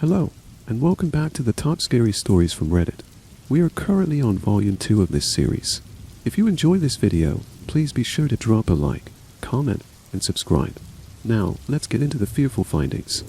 Hello, and welcome back to the top scary stories from Reddit. We are currently on volume 2 of this series. If you enjoy this video, please be sure to drop a like, comment, and subscribe. Now, let's get into the fearful findings.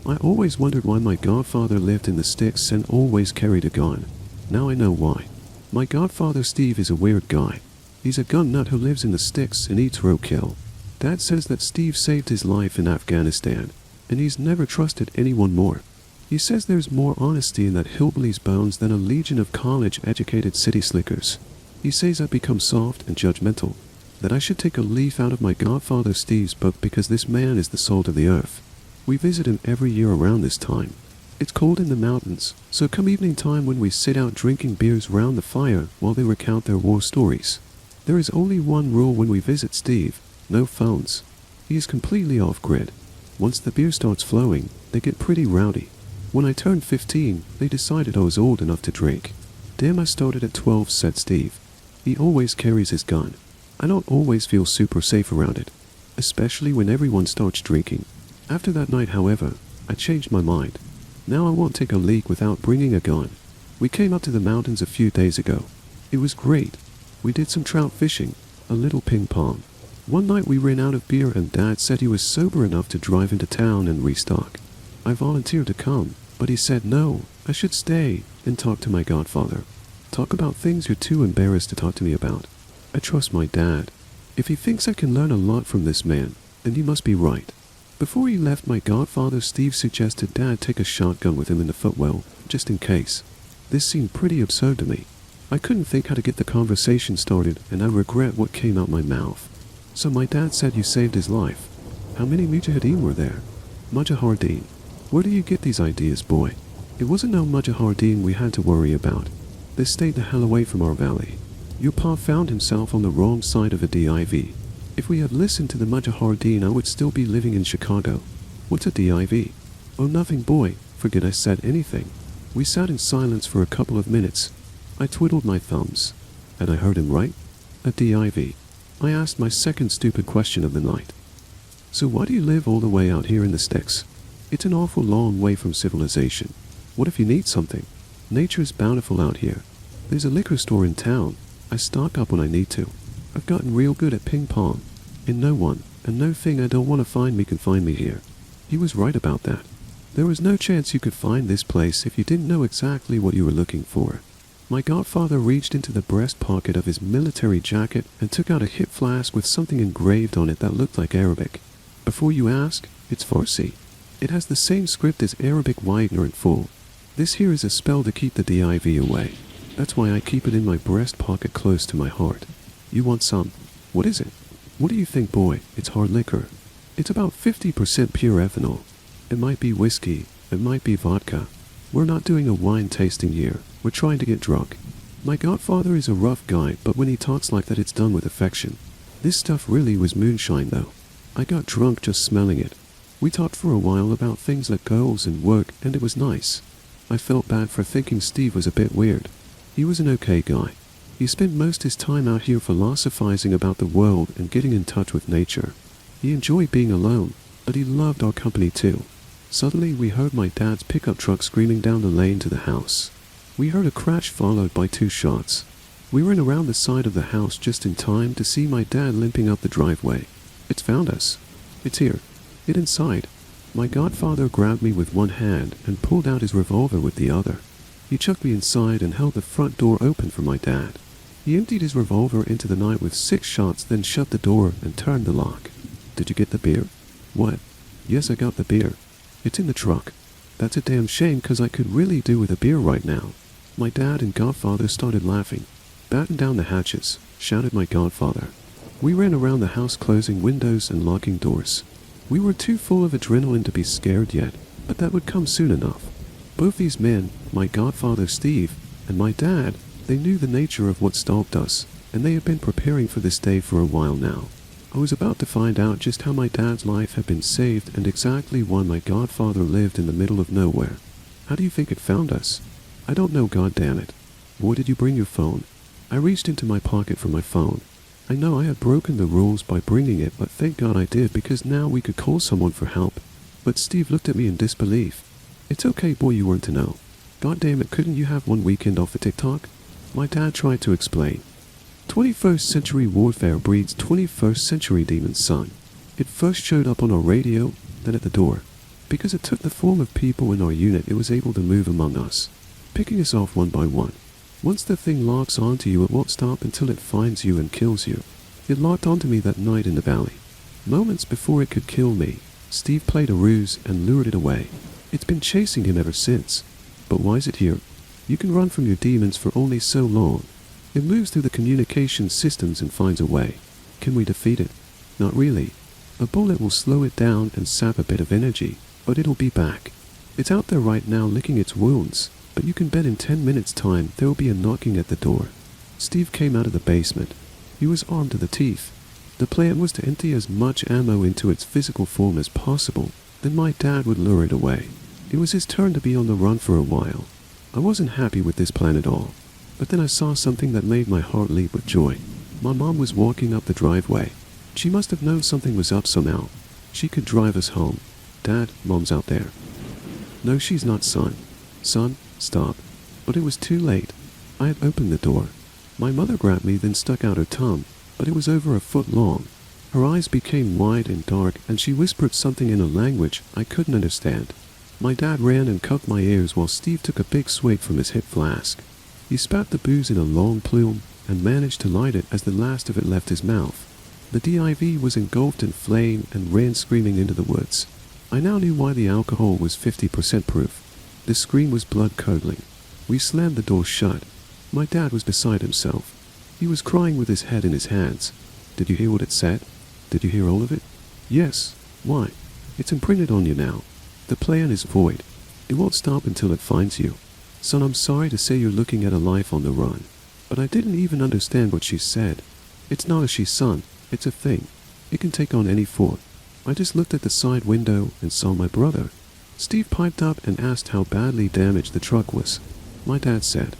I always wondered why my godfather lived in the sticks and always carried a gun. Now I know why. My godfather Steve is a weird guy. He's a gun nut who lives in the sticks and eats roadkill. Dad says that Steve saved his life in Afghanistan, and he's never trusted anyone more. He says there's more honesty in that hillbilly's bones than a legion of college-educated city slickers. He says I've become soft and judgmental, that I should take a leaf out of my godfather Steve's book because this man is the salt of the earth. We visit him every year around this time. It's cold in the mountains, so come evening time when we sit out drinking beers round the fire while they recount their war stories. There is only one rule when we visit Steve: no phones. He is completely off-grid. Once the beer starts flowing, they get pretty rowdy. When I turned 15, they decided I was old enough to drink. Damn, I started at 12, said Steve. He always carries his gun. I don't always feel super safe around it, especially when everyone starts drinking. After that night, however, I changed my mind. Now I won't take a leak without bringing a gun. We came up to the mountains a few days ago. It was great. We did some trout fishing, a little ping pong. One night we ran out of beer and Dad said he was sober enough to drive into town and restock. I volunteered to come, but he said no, I should stay and talk to my godfather. Talk about things you're too embarrassed to talk to me about. I trust my dad. If he thinks I can learn a lot from this man, then he must be right. Before he left, my godfather Steve suggested Dad take a shotgun with him in the footwell, just in case. This seemed pretty absurd to me. I couldn't think how to get the conversation started, and I regret what came out my mouth. So my dad said you saved his life. How many mujahideen were there? Mujahideen. Where do you get these ideas, boy? It wasn't no mujahideen we had to worry about. They stayed the hell away from our valley. Your pa found himself on the wrong side of a div. If we had listened to the mujahideen, I would still be living in Chicago. What's a div? Oh, nothing, boy. Forget I said anything. We sat in silence for a couple of minutes. I twiddled my thumbs. Had I heard him right? A div. I asked my second stupid question of the night. So why do you live all the way out here in the sticks? It's an awful long way from civilization. What if you need something? Nature is bountiful out here. There's a liquor store in town. I stock up when I need to. I've gotten real good at ping pong, and no one and no thing I don't want to find me can find me here. He was right about that. There was no chance you could find this place if you didn't know exactly what you were looking for. My godfather reached into the breast pocket of his military jacket and took out a hip flask with something engraved on it that looked like Arabic. Before you ask, it's Farsi. It has the same script as Arabic Wagner in full. This here is a spell to keep the div away. That's why I keep it in my breast pocket close to my heart. You want some? What is it? What do you think, boy? It's hard liquor. It's about 50% pure ethanol. It might be whiskey. It might be vodka. We're not doing a wine tasting year. We're trying to get drunk. My godfather is a rough guy, but when he talks like that, it's done with affection. This stuff really was moonshine, though. I got drunk just smelling it. We talked for a while about things like girls and work, and it was nice. I felt bad for thinking Steve was a bit weird. He was an okay guy. He spent most his time out here philosophizing about the world and getting in touch with nature. He enjoyed being alone, but he loved our company too. Suddenly we heard my dad's pickup truck screaming down the lane to the house. We heard a crash followed by 2 shots. We ran around the side of the house just in time to see my dad limping up the driveway. It's found us. It's here. Get inside. My godfather grabbed me with one hand and pulled out his revolver with the other. He chucked me inside and held the front door open for my dad. He emptied his revolver into the night with 6 shots, then shut the door and turned the lock. Did you get the beer? What? Yes, I got the beer. It's in the truck. That's a damn shame, 'cause I could really do with a beer right now. My dad and godfather started laughing. Batten down the hatches, shouted my godfather. We ran around the house closing windows and locking doors. We were too full of adrenaline to be scared yet, but that would come soon enough. Both these men, my godfather Steve and my dad, they knew the nature of what stalked us, and they had been preparing for this day for a while now. I was about to find out just how my dad's life had been saved and exactly why my godfather lived in the middle of nowhere. How do you think it found us? I don't know, goddammit. Boy, did you bring your phone? I reached into my pocket for my phone. I know I had broken the rules by bringing it, but thank God I did, because now we could call someone for help. But Steve looked at me in disbelief. It's okay, boy, you weren't to know. God damn it, couldn't you have one weekend off the TikTok? My dad tried to explain. 21st century warfare breeds 21st century demons, son. It first showed up on our radio, then at the door. Because it took the form of people in our unit, it was able to move among us, picking us off one by one. Once the thing locks onto you, it won't stop until it finds you and kills you. It locked onto me that night in the valley. Moments before it could kill me, Steve played a ruse and lured it away. It's been chasing him ever since. But why is it here? You can run from your demons for only so long. It moves through the communication systems and finds a way. Can we defeat it? Not really. A bullet will slow it down and sap a bit of energy, but it'll be back. It's out there right now licking its wounds, but you can bet in 10 minutes' time there will be a knocking at the door. Steve came out of the basement. He was armed to the teeth. The plan was to empty as much ammo into its physical form as possible, then my dad would lure it away. It was his turn to be on the run for a while. I wasn't happy with this plan at all, but then I saw something that made my heart leap with joy. My mom was walking up the driveway. She must have known something was up somehow. She could drive us home. Dad, Mom's out there. No, she's not, son. Son, stop. But it was too late. I had opened the door. My mother grabbed me, then stuck out her tongue, but it was over a foot long. Her eyes became wide and dark, and she whispered something in a language I couldn't understand. My dad ran and cupped my ears while Steve took a big swig from his hip flask. He spat the booze in a long plume and managed to light it as the last of it left his mouth. The DIV was engulfed in flame and ran screaming into the woods. I now knew why the alcohol was 50% proof. The scream was blood-curdling. We slammed the door shut. My dad was beside himself. He was crying with his head in his hands. Did you hear what it said? Did you hear all of it? Yes. Why? It's imprinted on you now. The plan is void. It won't stop until it finds you. Son, I'm sorry to say you're looking at a life on the run. But I didn't even understand what she said. It's not a she, son. It's a thing. It can take on any form. I just looked at the side window and saw my brother. Steve piped up and asked how badly damaged the truck was. My dad said,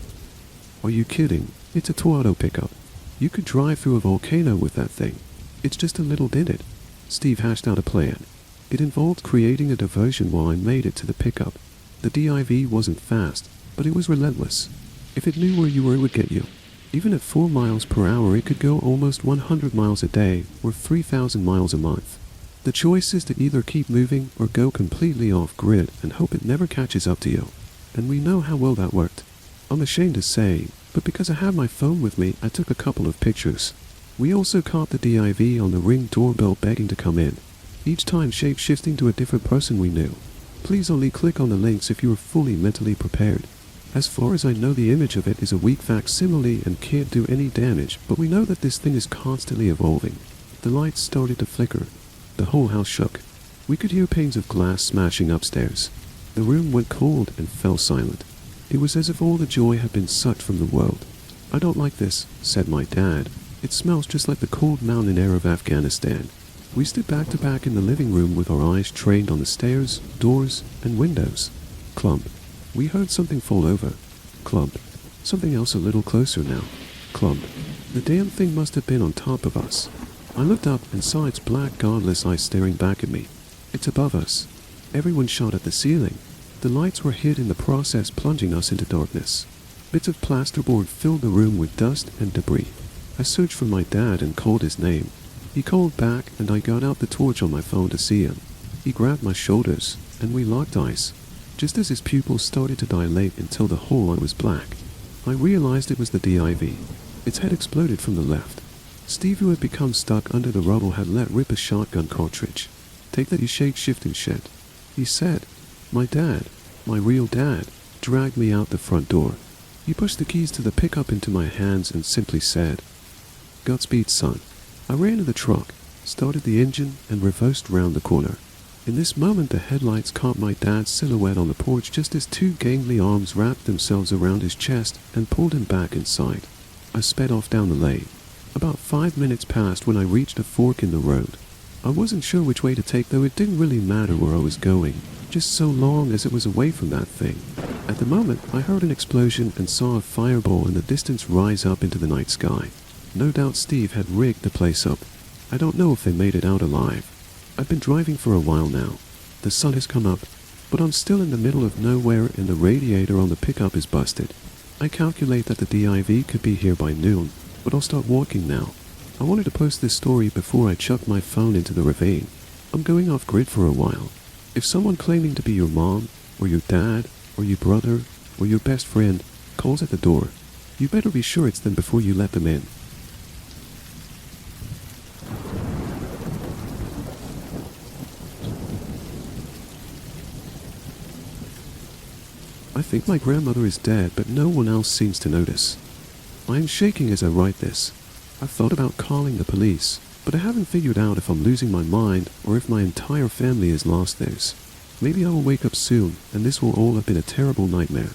"Are you kidding? It's a Toyota pickup. You could drive through a volcano with that thing. It's just a little dented." Steve hashed out a plan. It involved creating a diversion while I made it to the pickup. The DIV wasn't fast, but it was relentless. If it knew where you were, it would get you. Even at 4 miles per hour, it could go almost 100 miles a day, or 3,000 miles a month. The choice is to either keep moving or go completely off-grid and hope it never catches up to you. And we know how well that worked. I'm ashamed to say, but because I have my phone with me, I took a couple of pictures. We also caught the DIV on the Ring doorbell begging to come in, each time shape-shifting to a different person we knew. Please only click on the links if you are fully mentally prepared. As far as I know, the image of it is a weak facsimile and can't do any damage, but we know that this thing is constantly evolving. The lights started to flicker. The whole house shook. We could hear panes of glass smashing upstairs. The room went cold and fell silent. It was as if all the joy had been sucked from the world. "I don't like this," said my dad. "It smells just like the cold mountain air of Afghanistan." We stood back to back in the living room with our eyes trained on the stairs, doors, and windows. Clump. We heard something fall over. Clump. Something else a little closer now. Clump. The damn thing must have been on top of us. I looked up and saw its black, godless eyes staring back at me. It's above us. Everyone shot at the ceiling. The lights were hid in the process, plunging us into darkness. Bits of plasterboard filled the room with dust and debris. I searched for my dad and called his name. He called back, and I got out the torch on my phone to see him. He grabbed my shoulders, and we locked eyes. Just as his pupils started to dilate until the whole eye was black, I realized it was the DIV. Its head exploded from the left. Steve, who had become stuck under the rubble, had let rip a shotgun cartridge. "Take that, you shape-shifting shit," he said. My dad, my real dad, dragged me out the front door. He pushed the keys to the pickup into my hands and simply said, "Godspeed, son." I ran to the truck, started the engine, and reversed round the corner. In this moment, the headlights caught my dad's silhouette on the porch just as 2 gangly arms wrapped themselves around his chest and pulled him back inside. I sped off down the lane. About 5 minutes passed when I reached a fork in the road. I wasn't sure which way to take, though it didn't really matter where I was going, just so long as it was away from that thing. At the moment, I heard an explosion and saw a fireball in the distance rise up into the night sky. No doubt Steve had rigged the place up. I don't know if they made it out alive. I've been driving for a while now. The sun has come up, but I'm still in the middle of nowhere and the radiator on the pickup is busted. I calculate that the DIV could be here by noon, but I'll start walking now. I wanted to post this story before I chucked my phone into the ravine. I'm going off grid for a while. If someone claiming to be your mom, or your dad, or your brother, or your best friend calls at the door, you better be sure it's them before you let them in. I think my grandmother is dead, but no one else seems to notice. I am shaking as I write this. I've thought about calling the police, but I haven't figured out if I'm losing my mind or if my entire family has lost theirs. Maybe I will wake up soon and this will all have been a terrible nightmare.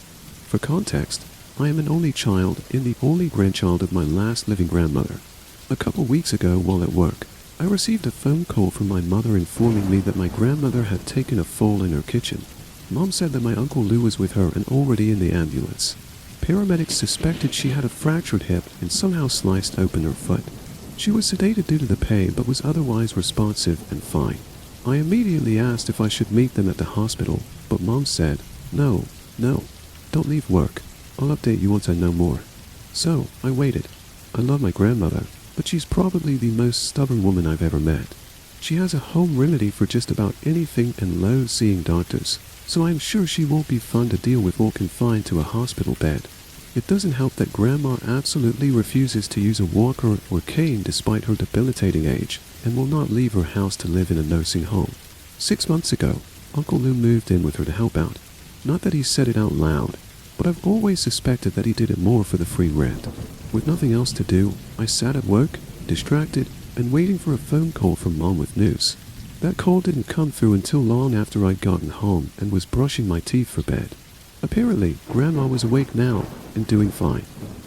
For context, I am an only child and the only grandchild of my last living grandmother. A couple weeks ago while at work, I received a phone call from my mother informing me that my grandmother had taken a fall in her kitchen. Mom said that my Uncle Lou was with her and already in the ambulance. Paramedics suspected she had a fractured hip and somehow sliced open her foot. She was sedated due to the pain but was otherwise responsive and fine. I immediately asked if I should meet them at the hospital, but Mom said, No, don't leave work. I'll update you once I know more. So, I waited. I love my grandmother, but she's probably the most stubborn woman I've ever met. She has a home remedy for just about anything and loathes seeing doctors, so I'm sure she won't be fun to deal with or confined to a hospital bed. It doesn't help that Grandma absolutely refuses to use a walker or cane despite her debilitating age, and will not leave her house to live in a nursing home. 6 months ago, Uncle Lou moved in with her to help out. Not that he said it out loud, but I've always suspected that he did it more for the free rent. With nothing else to do, I sat at work, distracted, and waiting for a phone call from Mom with news. That call didn't come through until long after I'd gotten home and was brushing my teeth for bed. Apparently, Grandma was awake now and doing fine.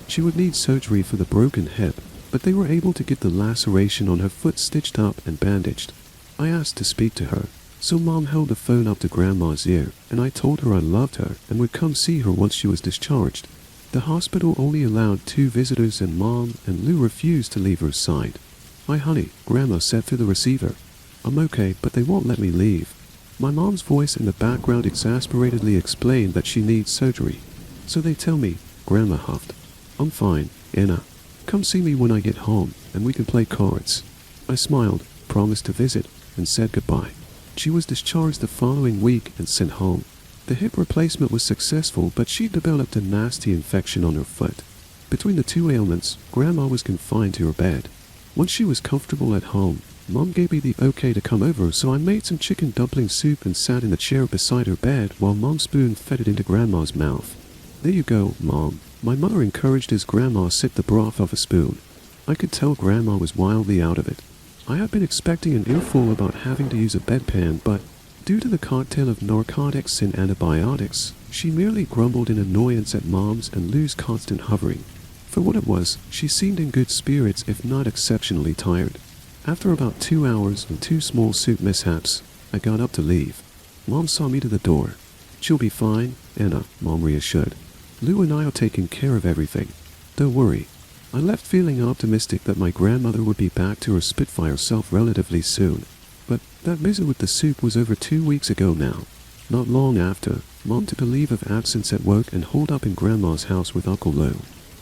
She would need surgery for the broken hip, but they were able to get the laceration on her foot stitched up and bandaged. I asked to speak to her, so Mom held the phone up to Grandma's ear, and I told her I loved her and would come see her once she was discharged. The hospital only allowed 2 visitors and Mom and Lou refused to leave her side. "Hi honey," Grandma said through the receiver. "I'm okay, but they won't let me leave." My mom's voice in the background exasperatedly explained that she needs surgery. "So they tell me," Grandma huffed. "I'm fine, Anna. Come see me when I get home, and we can play cards." I smiled, promised to visit, and said goodbye. She was discharged the following week and sent home. The hip replacement was successful, but she developed a nasty infection on her foot. Between the 2 ailments, Grandma was confined to her bed. Once she was comfortable at home, Mom gave me the okay to come over, so I made some chicken dumpling soup and sat in the chair beside her bed while Mom spoon-fed it into Grandma's mouth. "There you go, Mom." My mother encouraged as Grandma sipped the broth off a spoon. I could tell Grandma was wildly out of it. I had been expecting an earful about having to use a bedpan, but due to the cocktail of narcotics and antibiotics, she merely grumbled in annoyance at Mom's and Lou's constant hovering. For what it was, she seemed in good spirits if not exceptionally tired. After about 2 hours and 2 small soup mishaps, I got up to leave. Mom saw me to the door. "She'll be fine, Anna," Mom reassured. "Lou and I are taking care of everything. Don't worry." I left feeling optimistic that my grandmother would be back to her Spitfire self relatively soon. But that visit with the soup was over 2 weeks ago now. Not long after, Mom took a leave of absence at work and holed up in Grandma's house with Uncle Lou.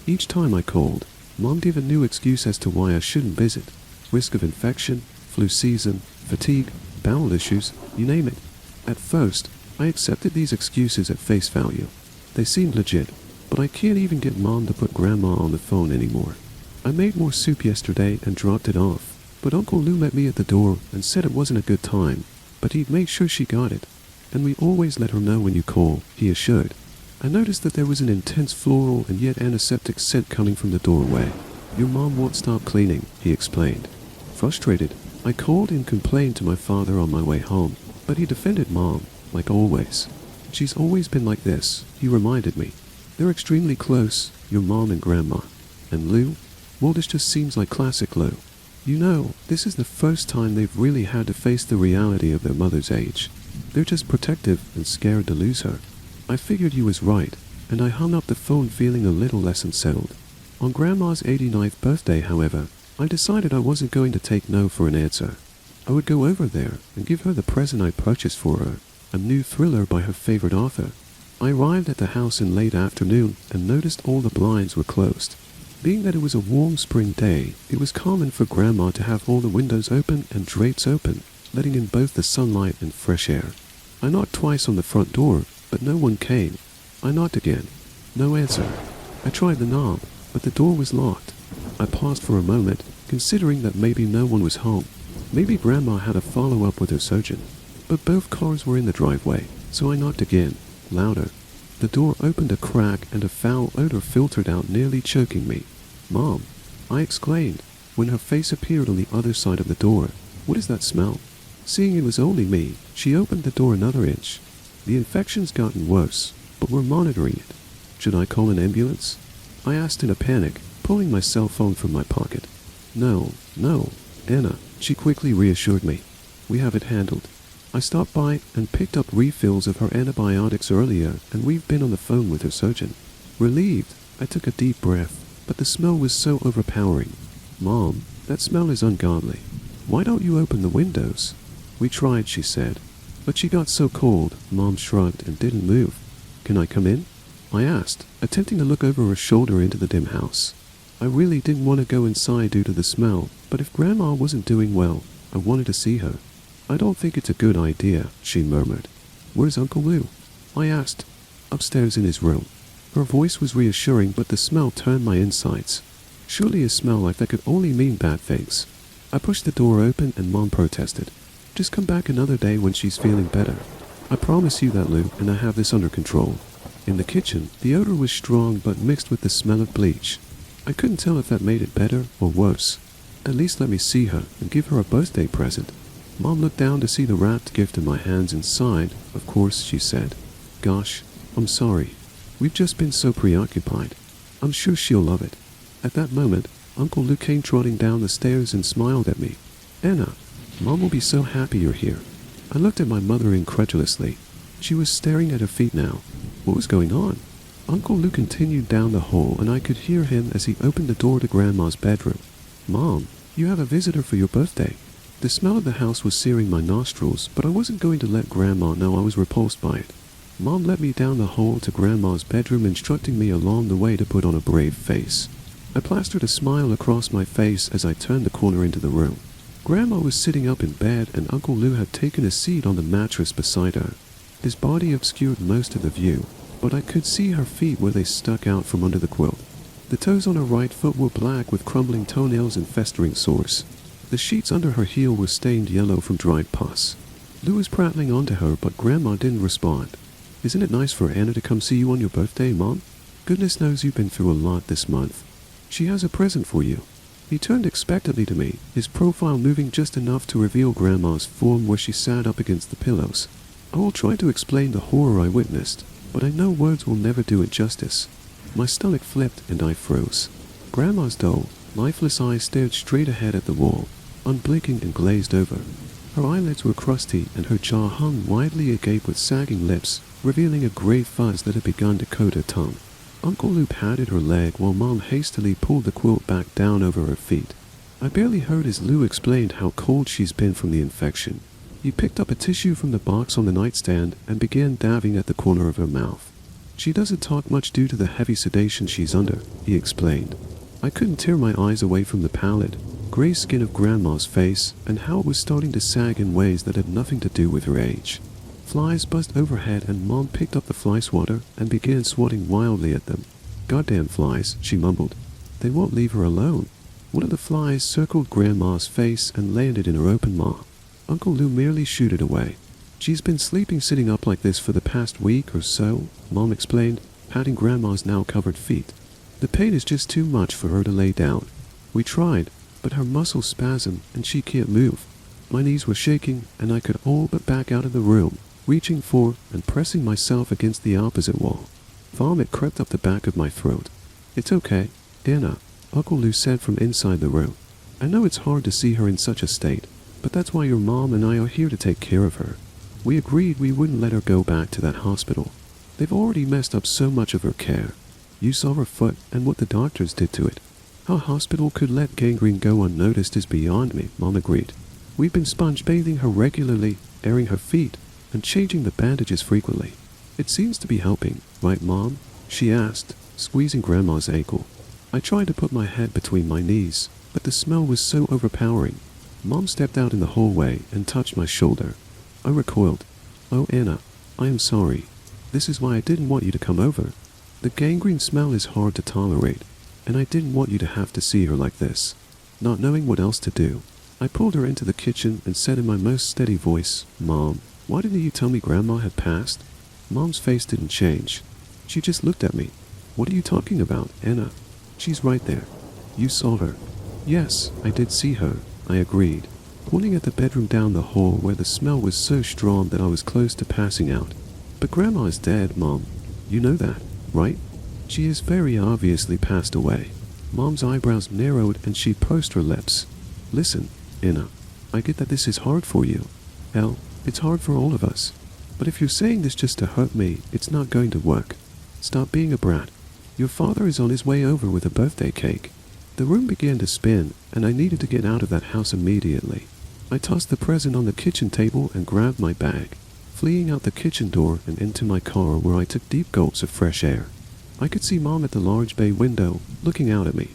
Each time I called, Mom gave a new excuse as to why I shouldn't visit. Risk of infection, flu season, fatigue, bowel issues, you name it. At first, I accepted these excuses at face value. They seemed legit, but I can't even get Mom to put Grandma on the phone anymore. I made more soup yesterday and dropped it off, but Uncle Lou met me at the door and said it wasn't a good time, but he'd make sure she got it. "And we always let her know when you call," he assured. I noticed that there was an intense floral and yet antiseptic scent coming from the doorway. "Your mom won't stop cleaning," he explained. Frustrated, I called and complained to my father on my way home, but he defended Mom, like always. "She's always been like this," he reminded me. "They're extremely close, your mom and Grandma. And Lou? Well, this just seems like classic Lou. You know, this is the first time they've really had to face the reality of their mother's age. They're just protective and scared to lose her." I figured he was right, and I hung up the phone feeling a little less unsettled. On Grandma's 89th birthday, however, I decided I wasn't going to take no for an answer. I would go over there and give her the present I purchased for her, a new thriller by her favorite author. I arrived at the house in late afternoon and noticed all the blinds were closed. Being that it was a warm spring day, it was common for Grandma to have all the windows open and drapes open, letting in both the sunlight and fresh air. I knocked twice on the front door, but no one came. I knocked again. No answer. I tried the knob, but the door was locked. I paused for a moment, considering that maybe no one was home. Maybe Grandma had a follow-up with her surgeon. But both cars were in the driveway, so I knocked again, louder. The door opened a crack and a foul odor filtered out, nearly choking me. "Mom," I exclaimed, when her face appeared on the other side of the door. "What is that smell?" Seeing it was only me, she opened the door another inch. "The infection's gotten worse, but we're monitoring it. Should I call an ambulance?" I asked in a panic, pulling my cell phone from my pocket. No, Anna," she quickly reassured me. "We have it handled. I stopped by and picked up refills of her antibiotics earlier, and we've been on the phone with her surgeon." Relieved, I took a deep breath, but the smell was so overpowering. "Mom, that smell is ungodly. Why don't you open the windows?" "We tried," she said, but she got so cold. Mom shrugged and didn't move. "Can I come in?" I asked, attempting to look over her shoulder into the dim house. I really didn't want to go inside due to the smell, but if Grandma wasn't doing well, I wanted to see her. "I don't think it's a good idea," she murmured. "Where's Uncle Lou?" I asked. "Upstairs in his room." Her voice was reassuring, but the smell turned my insides. Surely a smell like that could only mean bad things. I pushed the door open and Mom protested. "Just come back another day when she's feeling better. I promise you that, Lou, and I have this under control." In the kitchen, the odor was strong but mixed with the smell of bleach. I couldn't tell if that made it better or worse. "At least let me see her and give her a birthday present." Mom looked down to see the wrapped gift in my hands and sighed. "Of course," she said. "Gosh, I'm sorry. We've just been so preoccupied. I'm sure she'll love it." At that moment, Uncle Lou came trotting down the stairs and smiled at me. "Anna, Mom will be so happy you're here." I looked at my mother incredulously. She was staring at her feet now. What was going on? Uncle Lou continued down the hall, and I could hear him as he opened the door to Grandma's bedroom. "Mom, you have a visitor for your birthday." The smell of the house was searing my nostrils, but I wasn't going to let Grandma know I was repulsed by it. Mom led me down the hall to Grandma's bedroom, instructing me along the way to put on a brave face. I plastered a smile across my face as I turned the corner into the room. Grandma was sitting up in bed, and Uncle Lou had taken a seat on the mattress beside her. His body obscured most of the view, but I could see her feet where they stuck out from under the quilt. The toes on her right foot were black with crumbling toenails and festering sores. The sheets under her heel were stained yellow from dried pus. Lou was prattling onto her, but Grandma didn't respond. "Isn't it nice for Anna to come see you on your birthday, Mom? Goodness knows you've been through a lot this month. She has a present for you." He turned expectantly to me, his profile moving just enough to reveal Grandma's form where she sat up against the pillows. I will try to explain the horror I witnessed, but I know words will never do it justice. My stomach flipped and I froze. Grandma's dull, lifeless eyes stared straight ahead at the wall, unblinking and glazed over. Her eyelids were crusty and her jaw hung widely agape with sagging lips, revealing a gray fuzz that had begun to coat her tongue. Uncle Lou patted her leg while Mom hastily pulled the quilt back down over her feet. I barely heard as Lou explained how cold she's been from the infection. He picked up a tissue from the box on the nightstand and began dabbing at the corner of her mouth. "She doesn't talk much due to the heavy sedation she's under," he explained. I couldn't tear my eyes away from the pallid, gray skin of Grandma's face and how it was starting to sag in ways that had nothing to do with her age. Flies buzzed overhead and Mom picked up the fly swatter and began swatting wildly at them. "Goddamn flies," she mumbled. "They won't leave her alone." One of the flies circled Grandma's face and landed in her open maw. Uncle Lou merely shooed it away. "She's been sleeping sitting up like this for the past week or so," Mom explained, patting Grandma's now covered feet. "The pain is just too much for her to lay down. We tried, but her muscles spasm and she can't move." My knees were shaking and I could all but back out of the room, reaching for and pressing myself against the opposite wall. Vomit crept up the back of my throat. "It's okay, Anna," Uncle Lou said from inside the room. "I know it's hard to see her in such a state, but that's why your mom and I are here to take care of her. We agreed we wouldn't let her go back to that hospital. They've already messed up so much of her care." You saw her foot and what the doctors did to it. How a hospital could let gangrene go unnoticed is beyond me, Mom agreed. We've been sponge bathing her regularly, airing her feet, and changing the bandages frequently. It seems to be helping, right, Mom? She asked, squeezing Grandma's ankle. I tried to put my head between my knees, but the smell was so overpowering. Mom stepped out in the hallway and touched my shoulder. I recoiled. Oh, Anna, I am sorry. This is why I didn't want you to come over. The gangrene smell is hard to tolerate, and I didn't want you to have to see her like this. Not knowing what else to do, I pulled her into the kitchen and said in my most steady voice, Mom, why didn't you tell me Grandma had passed? Mom's face didn't change. She just looked at me. What are you talking about, Anna? She's right there. You saw her. Yes, I did see her, I agreed, pointing at the bedroom down the hall where the smell was so strong that I was close to passing out. But Grandma is dead, Mom. You know that, right? She is very obviously passed away. Mom's eyebrows narrowed and she pursed her lips. Listen, Anna, I get that this is hard for you. Hell, it's hard for all of us. But if you're saying this just to hurt me, it's not going to work. Stop being a brat. Your father is on his way over with a birthday cake. The room began to spin, and I needed to get out of that house immediately. I tossed the present on the kitchen table and grabbed my bag, fleeing out the kitchen door and into my car where I took deep gulps of fresh air. I could see Mom at the large bay window, looking out at me.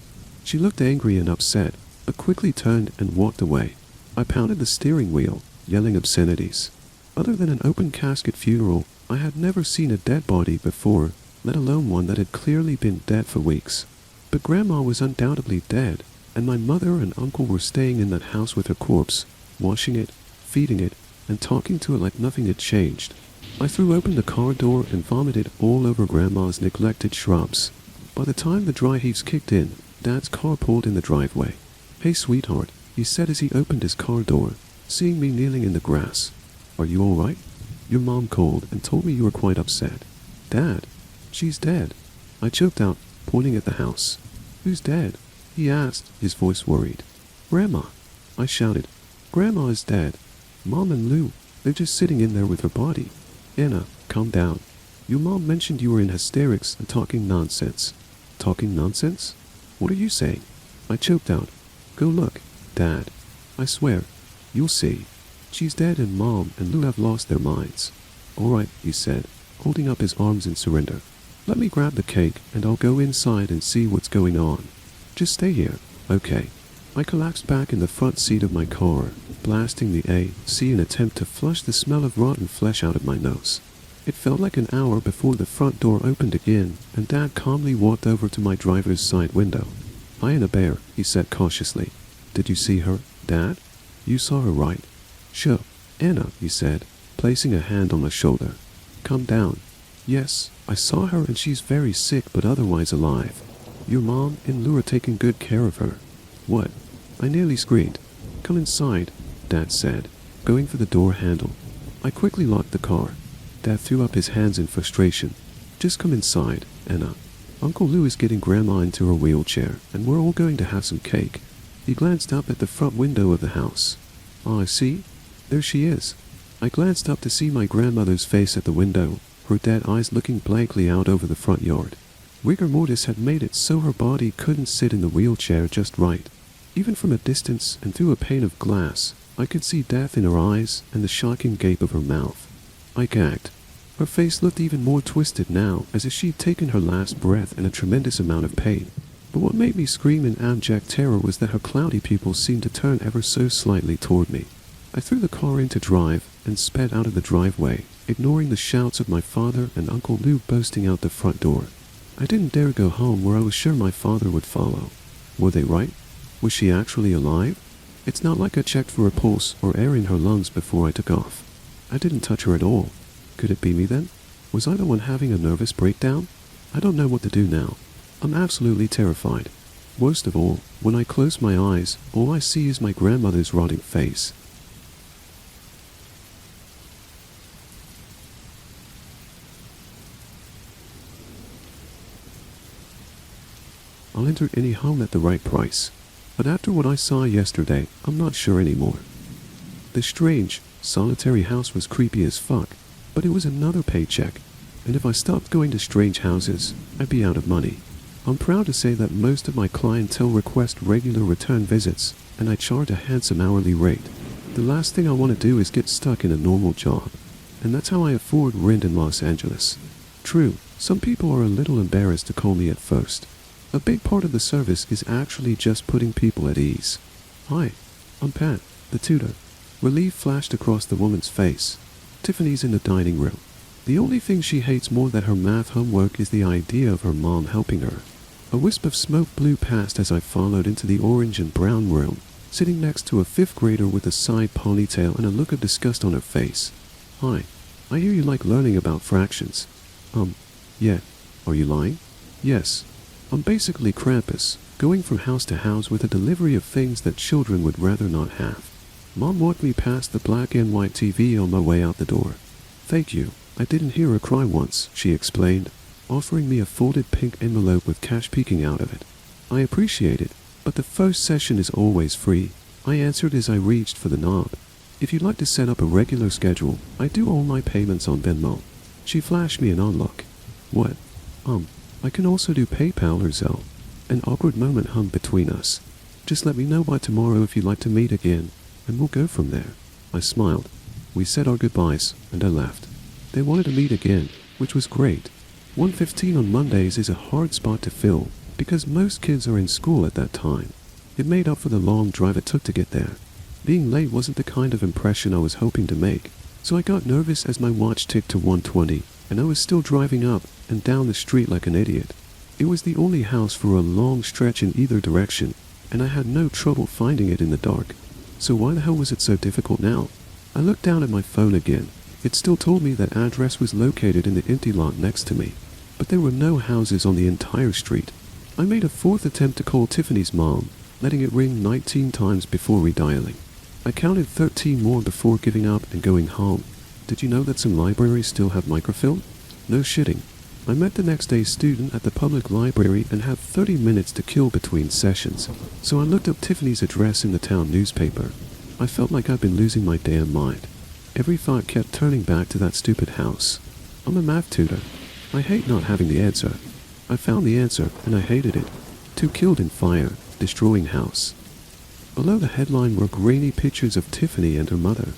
She looked angry and upset, but quickly turned and walked away. I pounded the steering wheel, yelling obscenities. Other than an open casket funeral, I had never seen a dead body before, let alone one that had clearly been dead for weeks. But Grandma was undoubtedly dead, and my mother and uncle were staying in that house with her corpse, washing it, feeding it, and talking to it like nothing had changed. I threw open the car door and vomited all over Grandma's neglected shrubs. By the time the dry heaves kicked in, Dad's car pulled in the driveway. Hey, sweetheart, he said as he opened his car door, seeing me kneeling in the grass. Are you all right? Your mom called and told me you were quite upset. Dad, she's dead. I choked out, pointing at the house. Who's dead? He asked, his voice worried. Grandma, I shouted. Grandma is dead. Mom and Lou, they're just sitting in there with her body. Anna, calm down. Your mom mentioned you were in hysterics and talking nonsense. Talking nonsense? What are you saying? I choked out. Go look, Dad. I swear, you'll see. She's dead and Mom and Lou have lost their minds. All right, he said, holding up his arms in surrender. Let me grab the cake and I'll go inside and see what's going on. Just stay here, okay? I collapsed back in the front seat of my car, blasting the AC in an attempt to flush the smell of rotten flesh out of my nose. It felt like an hour before the front door opened again and Dad calmly walked over to my driver's side window. Hi, Anna Bear, he said cautiously. Did you see her, Dad? You saw her, right? Sure, Anna, he said, placing a hand on my shoulder. Calm down. Yes, I saw her and she's very sick but otherwise alive. Your mom and Lou are taking good care of her. What? I nearly screamed. Come inside, Dad said, going for the door handle. I quickly locked the car. Dad threw up his hands in frustration. Just come inside, Anna. Uncle Lou is getting Grandma into her wheelchair, and we're all going to have some cake. He glanced up at the front window of the house. Ah, I see. There she is. I glanced up to see my grandmother's face at the window, her dead eyes looking blankly out over the front yard. Rigor mortis had made it so her body couldn't sit in the wheelchair just right. Even from a distance and through a pane of glass, I could see death in her eyes and the shocking gape of her mouth. I gagged. Her face looked even more twisted now, as if she'd taken her last breath in a tremendous amount of pain. But what made me scream in abject terror was that her cloudy pupils seemed to turn ever so slightly toward me. I threw the car into drive and sped out of the driveway, ignoring the shouts of my father and Uncle Lou bursting out the front door. I didn't dare go home where I was sure my father would follow. Were they right? Was she actually alive? It's not like I checked for a pulse or air in her lungs before I took off. I didn't touch her at all. Could it be me then? Was I the one having a nervous breakdown? I don't know what to do now. I'm absolutely terrified. Worst of all, when I close my eyes, all I see is my grandmother's rotting face. I'll enter any home at the right price. But after what I saw yesterday, I'm not sure anymore. The strange, solitary house was creepy as fuck, but it was another paycheck. and if I stopped going to strange houses, I'd be out of money. I'm proud to say that most of my clientele request regular return visits, and I charge a handsome hourly rate. The last thing I want to do is get stuck in a normal job, and that's how I afford rent in Los Angeles. True, some people are a little embarrassed to call me at first. A big part of the service is actually just putting people at ease. Hi, I'm Pat, the tutor. Relief flashed across the woman's face. Tiffany's in the dining room. The only thing she hates more than her math homework is the idea of her mom helping her. A wisp of smoke blew past as I followed into the orange and brown room, sitting next to a fifth grader with a side ponytail and a look of disgust on her face. Hi, I hear you like learning about fractions. Yeah. Are you lying? Yes. I'm basically Krampus, going from house to house with a delivery of things that children would rather not have. Mom walked me past the black and white TV on my way out the door. Thank you. I didn't hear her cry once, she explained, offering me a folded pink envelope with cash peeking out of it. I appreciate it, but the first session is always free, I answered as I reached for the knob. If you'd like to set up a regular schedule, I do all my payments on Venmo. She flashed me an odd look. What? I can also do PayPal or Zelle. An awkward moment hung between us. Just let me know by tomorrow if you'd like to meet again, and we'll go from there. I smiled. We said our goodbyes, and I left. They wanted to meet again, which was great. 1:15 on Mondays is a hard spot to fill, because most kids are in school at that time. It made up for the long drive it took to get there. Being late wasn't the kind of impression I was hoping to make, so I got nervous as my watch ticked to 1:20, and I was still driving up and down the street like an idiot. It was the only house for a long stretch in either direction, and I had no trouble finding it in the dark. So why the hell was it so difficult now? I looked down at my phone again. It still told me that address was located in the empty lot next to me, but there were no houses on the entire street. I made a fourth attempt to call Tiffany's mom, letting it ring 19 times before redialing. I counted 13 more before giving up and going home. Did you know that some libraries still have microfilm? No shitting. I met the next day's student at the public library and had 30 minutes to kill between sessions, so I looked up Tiffany's address in the town newspaper. I felt like I'd been losing my damn mind. Every thought kept turning back to that stupid house. I'm a math tutor. I hate not having the answer. I found the answer, and I hated it. 2 killed in fire, destroying house. Below the headline were grainy pictures of Tiffany and her mother.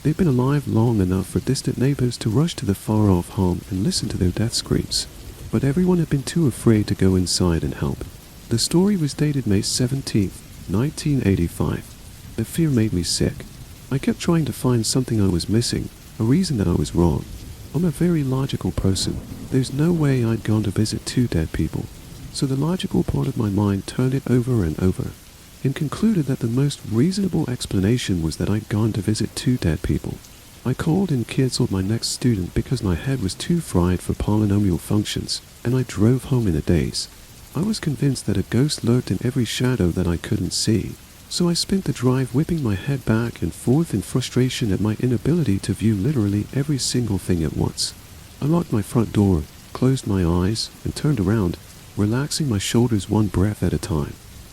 They'd been alive long enough for distant neighbors to rush to the far-off home and listen to their death screams. But everyone had been too afraid to go inside and help. The story was dated May 17, 1985. The fear made me sick. I kept trying to find something I was missing, a reason that I was wrong. I'm a very logical person. There's no way I'd gone to visit 2 dead people. So the logical part of my mind turned it over and over, and concluded that the most reasonable explanation was that I'd gone to visit 2 dead people. I called and canceled my next student because my head was too fried for polynomial functions, and I drove home in a daze. I was convinced that a ghost lurked in every shadow that I couldn't see, so I spent the drive whipping my head back and forth in frustration at my inability to view literally every single thing at once. I locked my front door, closed my eyes, and turned around, relaxing my shoulders one breath at a time.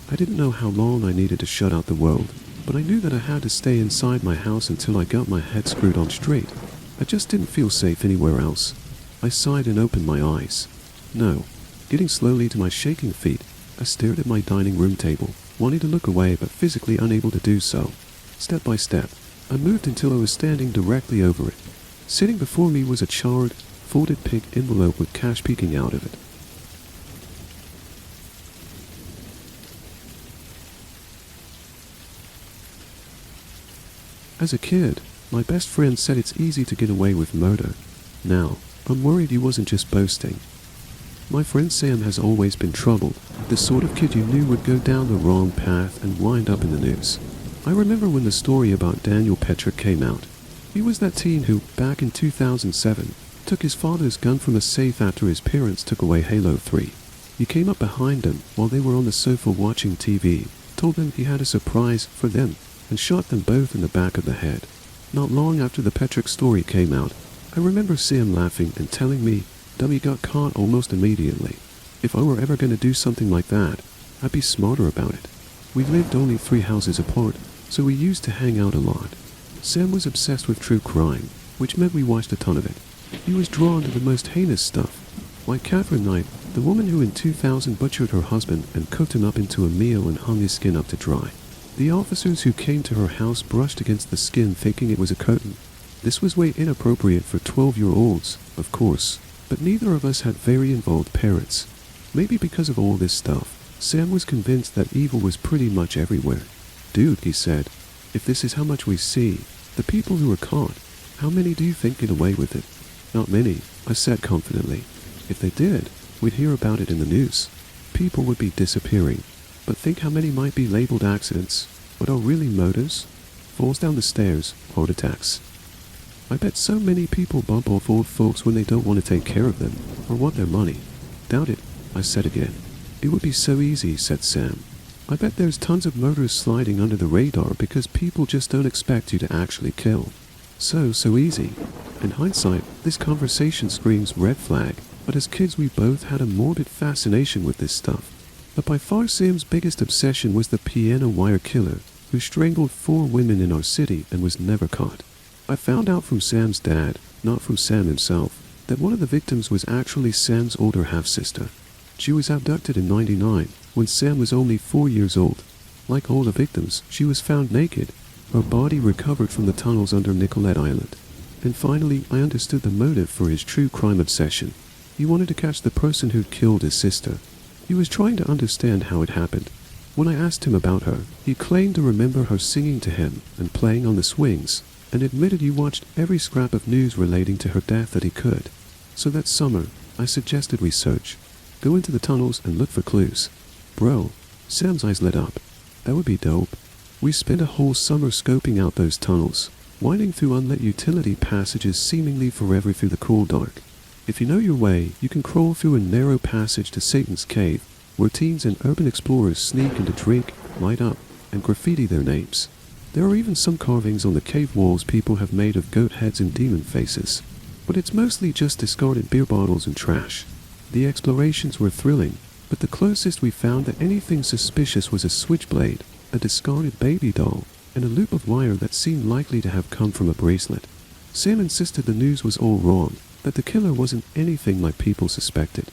I didn't know how long I needed to shut out the world, but I knew that I had to stay inside my house until I got my head screwed on straight. I just didn't feel safe anywhere else. I sighed and opened my eyes. No. Getting slowly to my shaking feet, I stared at my dining room table, wanting to look away but physically unable to do so. Step by step, I moved until I was standing directly over it. Sitting before me was a charred, folded pink envelope with cash peeking out of it. As a kid, my best friend said it's easy to get away with murder. Now, I'm worried he wasn't just boasting. My friend Sam has always been troubled, the sort of kid you knew would go down the wrong path and wind up in the news. I remember when the story about Daniel Petrick came out. He was that teen who, back in 2007, took his father's gun from a safe after his parents took away Halo 3. He came up behind them while they were on the sofa watching TV, told them he had a surprise for them, and shot them both in the back of the head. Not long after the Petrick story came out, I remember Sam laughing and telling me Dummy got caught almost immediately. If I were ever going to do something like that, I'd be smarter about it. We lived only 3 houses apart, so we used to hang out a lot. Sam was obsessed with true crime, which meant we watched a ton of it. He was drawn to the most heinous stuff. Like Catherine Knight, the woman who in 2000 butchered her husband and cooked him up into a meal and hung his skin up to dry. The officers who came to her house brushed against the skin thinking it was a curtain. This was way inappropriate for 12-year-olds, of course, but neither of us had very involved parents. Maybe because of all this stuff, Sam was convinced that evil was pretty much everywhere. Dude, he said, if this is how much we see, the people who are caught, how many do you think get away with it? Not many, I said confidently. If they did, we'd hear about it in the news. People would be disappearing. But think how many might be labeled accidents. What are really murders? Falls down the stairs, heart attacks. I bet so many people bump off old folks when they don't want to take care of them, or want their money. Doubt it, I said again. It would be so easy, said Sam. I bet there's tons of murders sliding under the radar because people just don't expect you to actually kill. So easy. In hindsight, this conversation screams red flag, but as kids we both had a morbid fascination with this stuff. But by far Sam's biggest obsession was the piano wire killer, who strangled 4 women in our city and was never caught. I found out from Sam's dad, not from Sam himself, that one of the victims was actually Sam's older half-sister. She was abducted in '99, when Sam was only 4 years old. Like all the victims, she was found naked, her body recovered from the tunnels under Nicollet Island. And finally, I understood the motive for his true crime obsession. He wanted to catch the person who'd killed his sister. He was trying to understand how it happened. When I asked him about her, he claimed to remember her singing to him and playing on the swings, and admitted he watched every scrap of news relating to her death that he could. So that summer, I suggested we search. Go into the tunnels and look for clues. Bro, Sam's eyes lit up. That would be dope. We spent a whole summer scoping out those tunnels, winding through unlit utility passages seemingly forever through the cool dark. If you know your way, you can crawl through a narrow passage to Satan's Cave, where teens and urban explorers sneak in to drink, light up, and graffiti their names. There are even some carvings on the cave walls people have made of goat heads and demon faces. But it's mostly just discarded beer bottles and trash. The explorations were thrilling, but the closest we found to anything suspicious was a switchblade, a discarded baby doll, and a loop of wire that seemed likely to have come from a bracelet. Sam insisted the news was all wrong, that the killer wasn't anything like people suspected.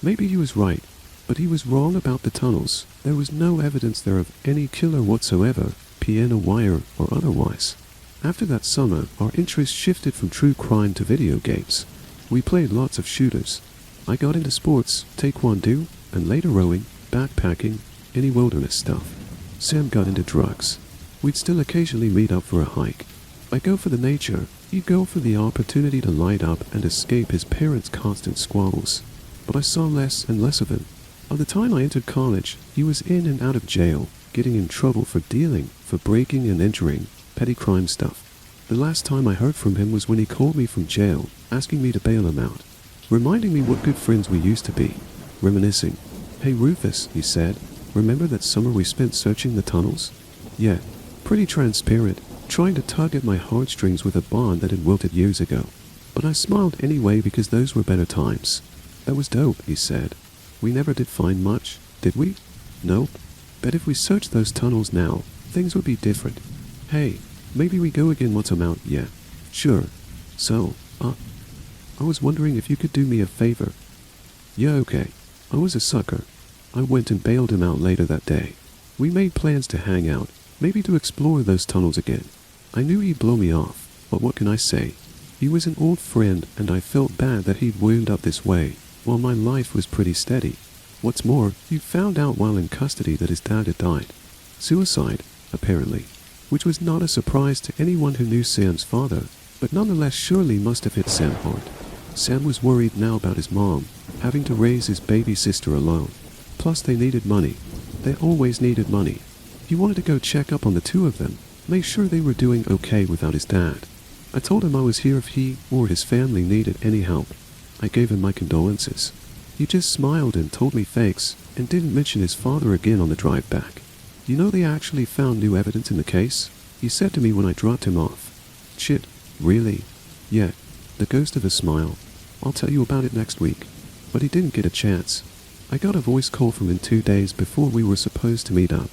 Maybe he was right, but he was wrong about the tunnels. There was no evidence there of any killer whatsoever, piano wire or otherwise. After that summer, our interest shifted from true crime to video games. We played lots of shooters. I got into sports, taekwondo, and later rowing, backpacking, any wilderness stuff. Sam got into drugs. We'd still occasionally meet up for a hike. I go for the nature, he'd go for the opportunity to light up and escape his parents' constant squabbles. But I saw less and less of him. By the time I entered college, he was in and out of jail, getting in trouble for dealing, for breaking and entering, petty crime stuff. The last time I heard from him was when he called me from jail, asking me to bail him out, reminding me what good friends we used to be, reminiscing. Hey Rufus, he said, remember that summer we spent searching the tunnels? Yeah, pretty transparent, trying to tug at my heartstrings with a bond that had wilted years ago. But I smiled anyway because those were better times. That was dope, he said. We never did find much, did we? Nope. Bet if we searched those tunnels now, things would be different. Hey, maybe we go again once I'm out, yeah. Sure. So, I was wondering if you could do me a favor. Yeah, okay. I was a sucker. I went and bailed him out later that day. We made plans to hang out, maybe to explore those tunnels again. I knew he'd blow me off, but what can I say? He was an old friend and I felt bad that he'd wound up this way, while my life was pretty steady. What's more, he found out while in custody that his dad had died. Suicide, apparently, which was not a surprise to anyone who knew Sam's father, but nonetheless surely must have hit Sam hard. Sam was worried now about his mom, having to raise his baby sister alone. Plus they needed money. They always needed money. He wanted to go check up on the two of them, make sure they were doing okay without his dad. I told him I was here if he or his family needed any help. I gave him my condolences. He just smiled and told me thanks, and didn't mention his father again on the drive back. You know they actually found new evidence in the case? He said to me when I dropped him off. Shit, really? Yeah, the ghost of a smile. I'll tell you about it next week. But he didn't get a chance. I got a voice call from him 2 days before we were supposed to meet up.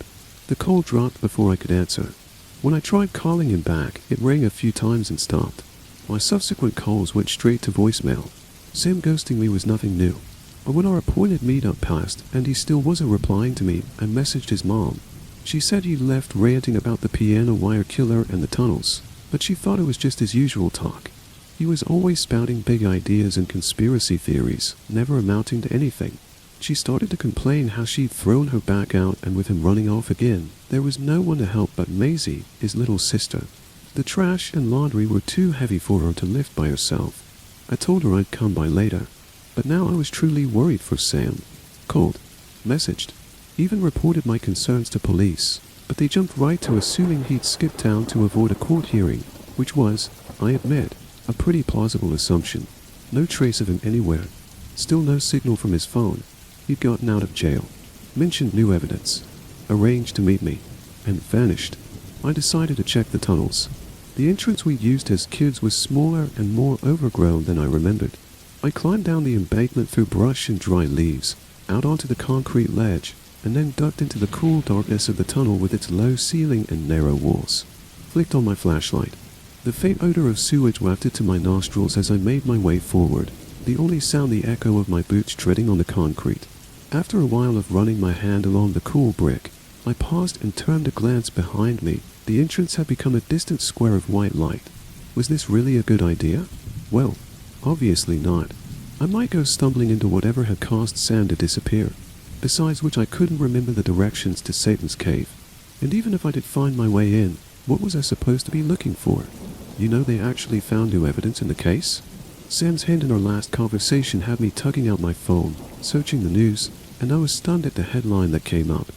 The call dropped before I could answer. When I tried calling him back, it rang a few times and stopped. My subsequent calls went straight to voicemail. Sam ghosting me was nothing new. But when our appointed meetup passed and he still wasn't replying to me, I messaged his mom. She said he left ranting about the piano wire killer and the tunnels, but she thought it was just his usual talk. He was always spouting big ideas and conspiracy theories, never amounting to anything. She started to complain how she'd thrown her back out, and with him running off again, there was no one to help but Maisie, his little sister. The trash and laundry were too heavy for her to lift by herself. I told her I'd come by later, but now I was truly worried for Sam. Called, messaged, even reported my concerns to police, but they jumped right to assuming he'd skipped town to avoid a court hearing, which was, I admit, a pretty plausible assumption. No trace of him anywhere. Still no signal from his phone. He'd gotten out of jail. Mentioned new evidence. Arranged to meet me. And vanished. I decided to check the tunnels. The entrance we used as kids was smaller and more overgrown than I remembered. I climbed down the embankment through brush and dry leaves, out onto the concrete ledge, and then ducked into the cool darkness of the tunnel with its low ceiling and narrow walls. Flicked on my flashlight. The faint odor of sewage wafted to my nostrils as I made my way forward, the only sound the echo of my boots treading on the concrete. After a while of running my hand along the cool brick, I paused and turned to glance behind me. The entrance had become a distant square of white light. Was this really a good idea? Well, obviously not. I might go stumbling into whatever had caused Sam to disappear. Besides which, I couldn't remember the directions to Satan's cave. And even if I did find my way in, what was I supposed to be looking for? You know, they actually found new evidence in the case? Sam's hand in our last conversation had me tugging out my phone, searching the news, and I was stunned at the headline that came up.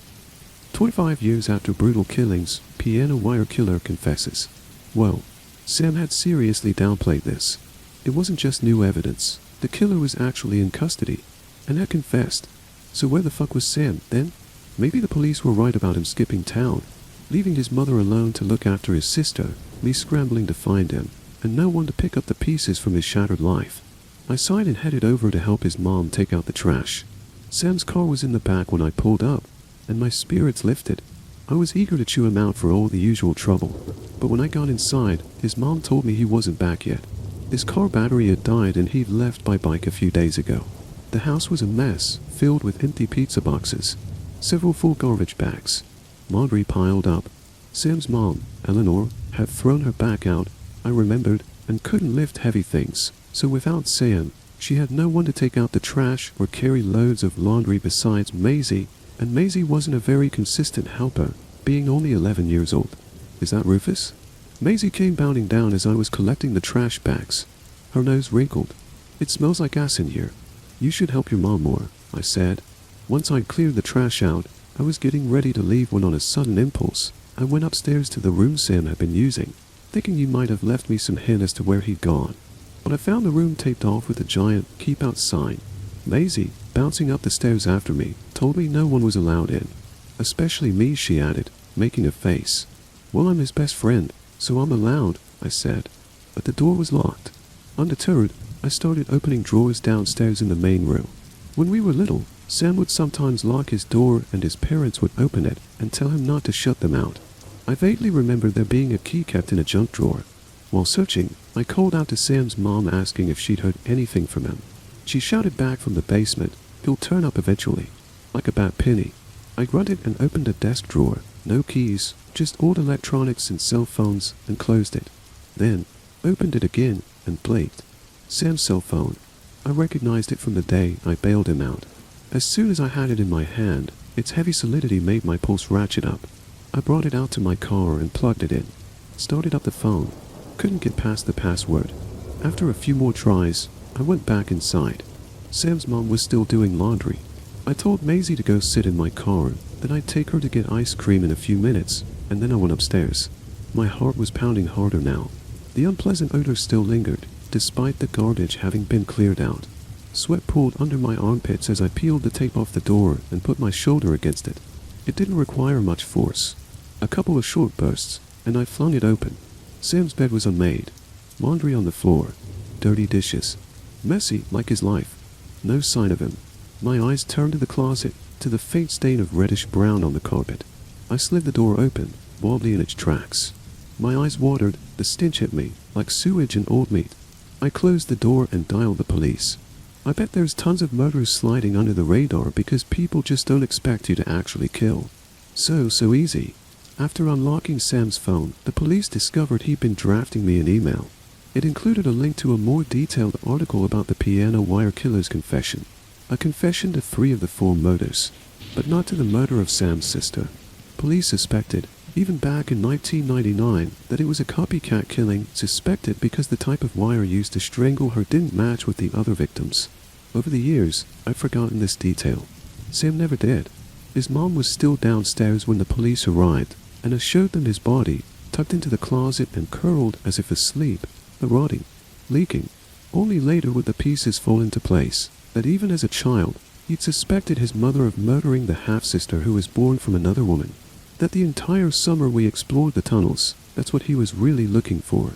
25 years after brutal killings, piano wire killer confesses. Well, Sam had seriously downplayed this. It wasn't just new evidence. The killer was actually in custody, and had confessed. So where the fuck was Sam, then? Maybe the police were right about him skipping town, leaving his mother alone to look after his sister, me scrambling to find him, and no one to pick up the pieces from his shattered life. I sighed and headed over to help his mom take out the trash. Sam's car was in the back when I pulled up, and my spirits lifted. I was eager to chew him out for all the usual trouble, but when I got inside, his mom told me he wasn't back yet. His car battery had died and he'd left by bike a few days ago. The house was a mess, filled with empty pizza boxes, several full garbage bags, laundry piled up. Sam's mom, Eleanor, had thrown her back out, I remembered, and couldn't lift heavy things, so without Sam, she had no one to take out the trash or carry loads of laundry besides Maisie, and Maisie wasn't a very consistent helper, being only 11 years old. Is that Rufus? Maisie came bounding down as I was collecting the trash bags. Her nose wrinkled. It smells like gas in here. You should help your mom more, I said. Once I'd cleared the trash out, I was getting ready to leave when on a sudden impulse, I went upstairs to the room Sam had been using, thinking you might have left me some hint as to where he'd gone. But I found the room taped off with a giant "Keep Out" sign. Maisie, bouncing up the stairs after me, told me no one was allowed in. Especially me, she added, making a face. Well, I'm his best friend, so I'm allowed, I said. But the door was locked. Undeterred, I started opening drawers downstairs in the main room. When we were little, Sam would sometimes lock his door and his parents would open it and tell him not to shut them out. I vaguely remember there being a key kept in a junk drawer. While searching, I called out to Sam's mom asking if she'd heard anything from him. She shouted back from the basement, "He'll turn up eventually." Like a bad penny. I grunted and opened a desk drawer. No keys, just old electronics and cell phones, and closed it. Then, opened it again and blinked. Sam's cell phone. I recognized it from the day I bailed him out. As soon as I had it in my hand, its heavy solidity made my pulse ratchet up. I brought it out to my car and plugged it in. Started up the phone. Couldn't get past the password. After a few more tries, I went back inside. Sam's mom was still doing laundry. I told Maisie to go sit in my car, then I'd take her to get ice cream in a few minutes, and then I went upstairs. My heart was pounding harder now. The unpleasant odor still lingered, despite the garbage having been cleared out. Sweat pooled under my armpits as I peeled the tape off the door and put my shoulder against it. It didn't require much force. A couple of short bursts, and I flung it open. Sam's bed was unmade. Laundry on the floor. Dirty dishes. Messy like his life. No sign of him. My eyes turned to the closet, to the faint stain of reddish brown on the carpet. I slid the door open, wobbly in its tracks. My eyes watered, the stench hit me, like sewage and old meat. I closed the door and dialed the police. I bet there's tons of murders sliding under the radar because people just don't expect you to actually kill. So easy. After unlocking Sam's phone, the police discovered he'd been drafting me an email. It included a link to a more detailed article about the piano wire killer's confession. A confession to 3 of the 4 murders, but not to the murder of Sam's sister. Police suspected, even back in 1999, that it was a copycat killing, suspected because the type of wire used to strangle her didn't match with the other victims. Over the years, I've forgotten this detail. Sam never did. His mom was still downstairs when the police arrived, and I showed them his body, tucked into the closet and curled as if asleep, but rotting, leaking. Only later would the pieces fall into place, that even as a child, he'd suspected his mother of murdering the half-sister who was born from another woman. That the entire summer we explored the tunnels, that's what he was really looking for.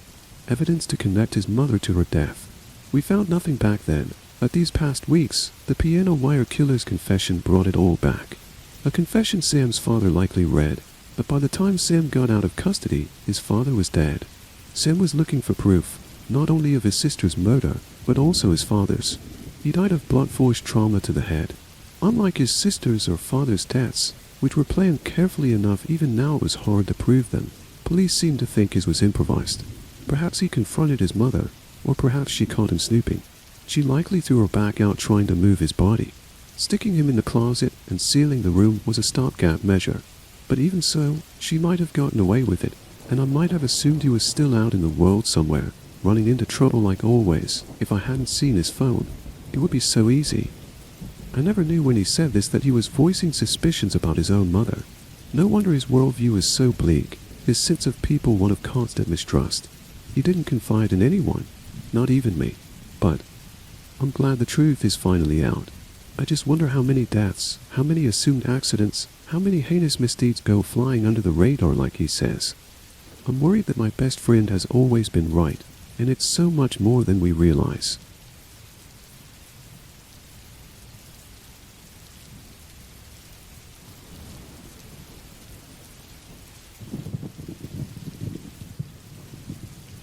Evidence to connect his mother to her death. We found nothing back then, but these past weeks, the piano wire killer's confession brought it all back. A confession Sam's father likely read, but by the time Sam got out of custody, his father was dead. Sam was looking for proof, not only of his sister's murder, but also his father's. He died of blunt force trauma to the head. Unlike his sister's or father's deaths, which were planned carefully enough even now it was hard to prove them, police seemed to think his was improvised. Perhaps he confronted his mother, or perhaps she caught him snooping. She likely threw her back out trying to move his body. Sticking him in the closet and sealing the room was a stopgap measure. But even so, she might have gotten away with it, and I might have assumed he was still out in the world somewhere, running into trouble like always, if I hadn't seen his phone. It would be so easy. I never knew when he said this that he was voicing suspicions about his own mother. No wonder his worldview is so bleak, his sense of people one of constant mistrust. He didn't confide in anyone, not even me. But I'm glad the truth is finally out. I just wonder how many deaths, how many assumed accidents, how many heinous misdeeds go flying under the radar like he says. I'm worried that my best friend has always been right, and it's so much more than we realize.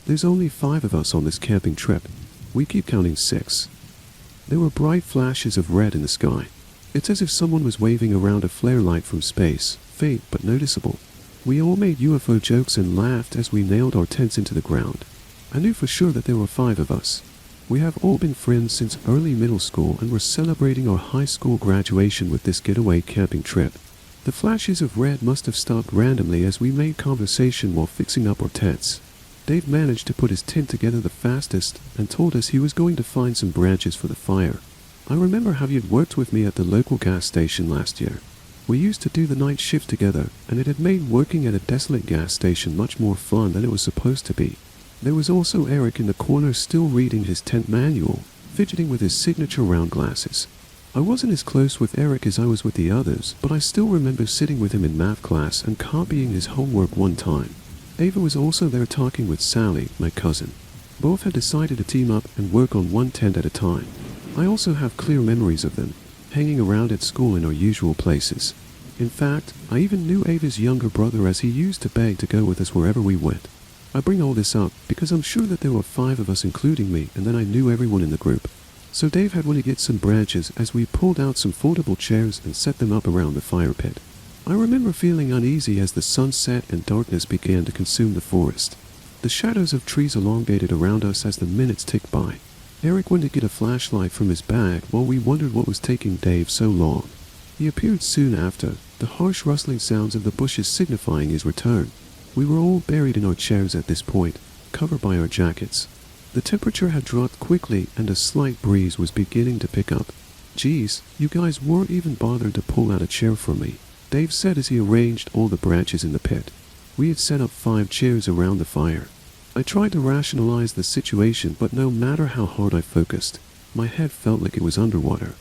There's only 5 of us on this camping trip. We keep counting 6. There were bright flashes of red in the sky. It's as if someone was waving around a flare light from space, faint but noticeable. We all made UFO jokes and laughed as we nailed our tents into the ground. I knew for sure that there were 5 of us. We have all been friends since early middle school and were celebrating our high school graduation with this getaway camping trip. The flashes of red must have stopped randomly as we made conversation while fixing up our tents. Dave managed to put his tent together the fastest and told us he was going to find some branches for the fire. I remember how he had worked with me at the local gas station last year. We used to do the night shift together, and it had made working at a desolate gas station much more fun than it was supposed to be. There was also Eric in the corner still reading his tent manual, fidgeting with his signature round glasses. I wasn't as close with Eric as I was with the others, but I still remember sitting with him in math class and copying his homework one time. Ava was also there talking with Sally, my cousin. Both had decided to team up and work on one tent at a time. I also have clear memories of them, hanging around at school in our usual places. In fact, I even knew Ava's younger brother as he used to beg to go with us wherever we went. I bring all this up because I'm sure that there were 5 of us including me, and then I knew everyone in the group. So Dave had wanted to get some branches as we pulled out some foldable chairs and set them up around the fire pit. I remember feeling uneasy as the sun set and darkness began to consume the forest. The shadows of trees elongated around us as the minutes ticked by. Eric went to get a flashlight from his bag while we wondered what was taking Dave so long. He appeared soon after, the harsh rustling sounds of the bushes signifying his return. We were all buried in our chairs at this point, covered by our jackets. The temperature had dropped quickly and a slight breeze was beginning to pick up. "Geez, you guys weren't even bothered to pull out a chair for me," Dave said as he arranged all the branches in the pit. We had set up 5 chairs around the fire. I tried to rationalize the situation, but no matter how hard I focused, my head felt like it was underwater.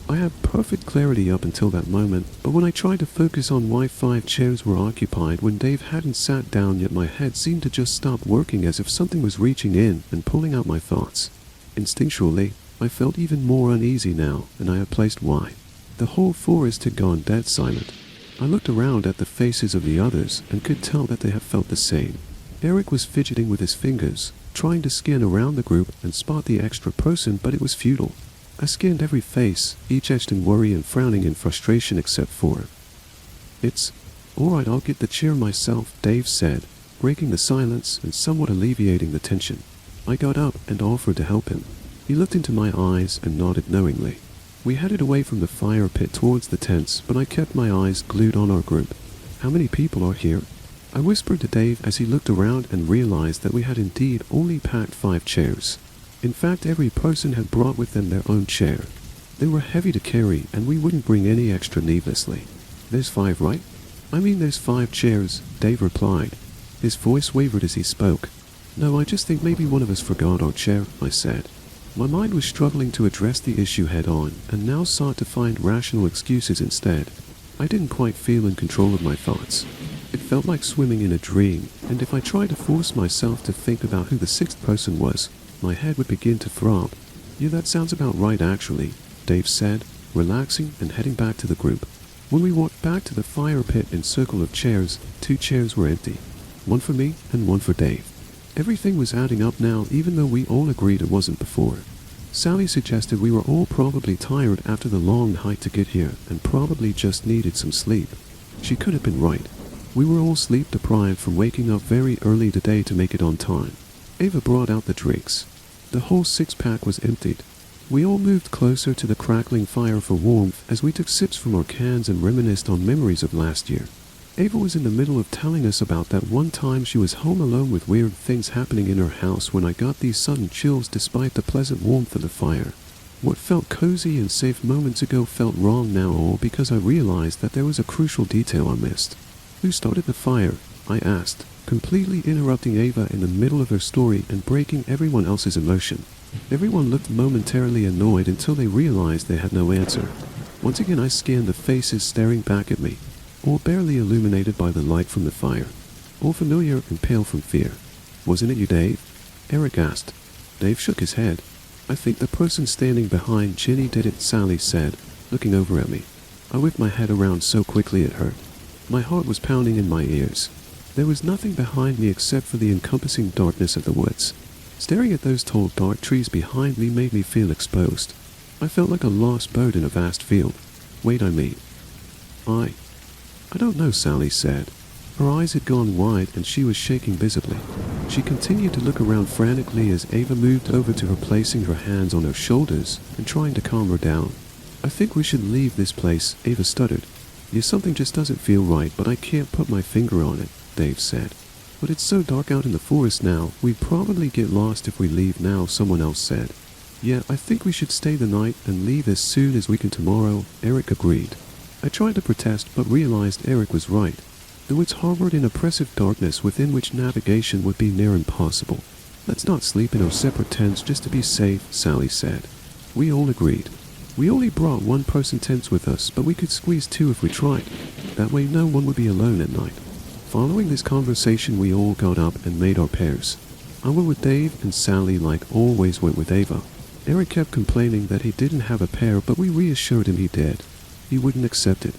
I had perfect clarity up until that moment, but when I tried to focus on why 5 chairs were occupied when Dave hadn't sat down yet, my head seemed to just stop working as if something was reaching in and pulling out my thoughts. Instinctually, I felt even more uneasy now, and I had placed why. The whole forest had gone dead silent. I looked around at the faces of the others and could tell that they had felt the same. Eric was fidgeting with his fingers, trying to scan around the group and spot the extra person, but it was futile. I scanned every face, each etched in worry and frowning in frustration except for. "It's alright, I'll get the chair myself," Dave said, breaking the silence and somewhat alleviating the tension. I got up and offered to help him. He looked into my eyes and nodded knowingly. We headed away from the fire pit towards the tents, but I kept my eyes glued on our group. "How many people are here?" I whispered to Dave as he looked around and realized that we had indeed only packed 5 chairs. In fact, every person had brought with them their own chair. They were heavy to carry, and we wouldn't bring any extra needlessly. "There's 5, right?" "I mean, there's 5 chairs," Dave replied. His voice wavered as he spoke. "No, I just think maybe one of us forgot our chair," I said. My mind was struggling to address the issue head-on, and now sought to find rational excuses instead. I didn't quite feel in control of my thoughts. It felt like swimming in a dream, and if I tried to force myself to think about who the 6th person was, my head would begin to throb. "Yeah, that sounds about right actually," Dave said, relaxing and heading back to the group. When we walked back to the fire pit in circle of chairs, 2 chairs were empty. One for me and one for Dave. Everything was adding up now, even though we all agreed it wasn't before. Sally suggested we were all probably tired after the long hike to get here and probably just needed some sleep. She could have been right. We were all sleep deprived from waking up very early today to make it on time. Ava brought out the drinks. The whole 6-pack was emptied. We all moved closer to the crackling fire for warmth as we took sips from our cans and reminisced on memories of last year. Ava was in the middle of telling us about that one time she was home alone with weird things happening in her house when I got these sudden chills despite the pleasant warmth of the fire. What felt cozy and safe moments ago felt wrong now, all because I realized that there was a crucial detail I missed. "Who started the fire?" I asked, completely interrupting Ava in the middle of her story and breaking everyone else's emotion. Everyone looked momentarily annoyed until they realized they had no answer. Once again I scanned the faces staring back at me, all barely illuminated by the light from the fire, all familiar and pale from fear. "Wasn't it you, Dave?" Eric asked. Dave shook his head. "I think the person standing behind Ginny did it," Sally said, looking over at me. I whipped my head around so quickly it hurt. My heart was pounding in my ears. There was nothing behind me except for the encompassing darkness of the woods. Staring at those tall dark trees behind me made me feel exposed. I felt like a lost bird in a vast field. "Wait, I mean." I don't know," Sally said. Her eyes had gone wide and she was shaking visibly. She continued to look around frantically as Ava moved over to her, placing her hands on her shoulders and trying to calm her down. "I think we should leave this place," Ava stuttered. "Yeah, something just doesn't feel right, but I can't put my finger on it," Dave said. "But it's so dark out in the forest now, we'd probably get lost if we leave now," someone else said. "Yeah, I think we should stay the night and leave as soon as we can tomorrow," Eric agreed. I tried to protest but realized Eric was right. The woods harbored an oppressive darkness within which navigation would be near impossible. "Let's not sleep in our separate tents just to be safe," Sally said. We all agreed. We only brought 1-person tents with us, but we could squeeze 2 if we tried. That way no one would be alone at night. Following this conversation, we all got up and made our pairs. I went with Dave and Sally like always went with Ava. Eric kept complaining that he didn't have a pair, but we reassured him he did. He wouldn't accept it.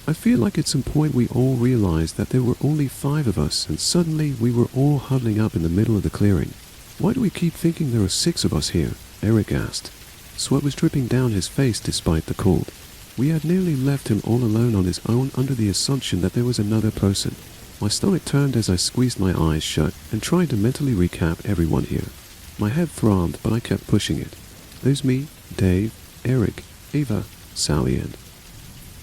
I feel like at some point we all realized that there were only 5 of us, and suddenly we were all huddling up in the middle of the clearing. "Why do we keep thinking there are 6 of us here?" Eric asked. Sweat was dripping down his face despite the cold. We had nearly left him all alone on his own under the assumption that there was another person. My stomach turned as I squeezed my eyes shut and tried to mentally recap everyone here. My head throbbed, but I kept pushing it. There's me, Dave, Eric, Ava, Sally, and...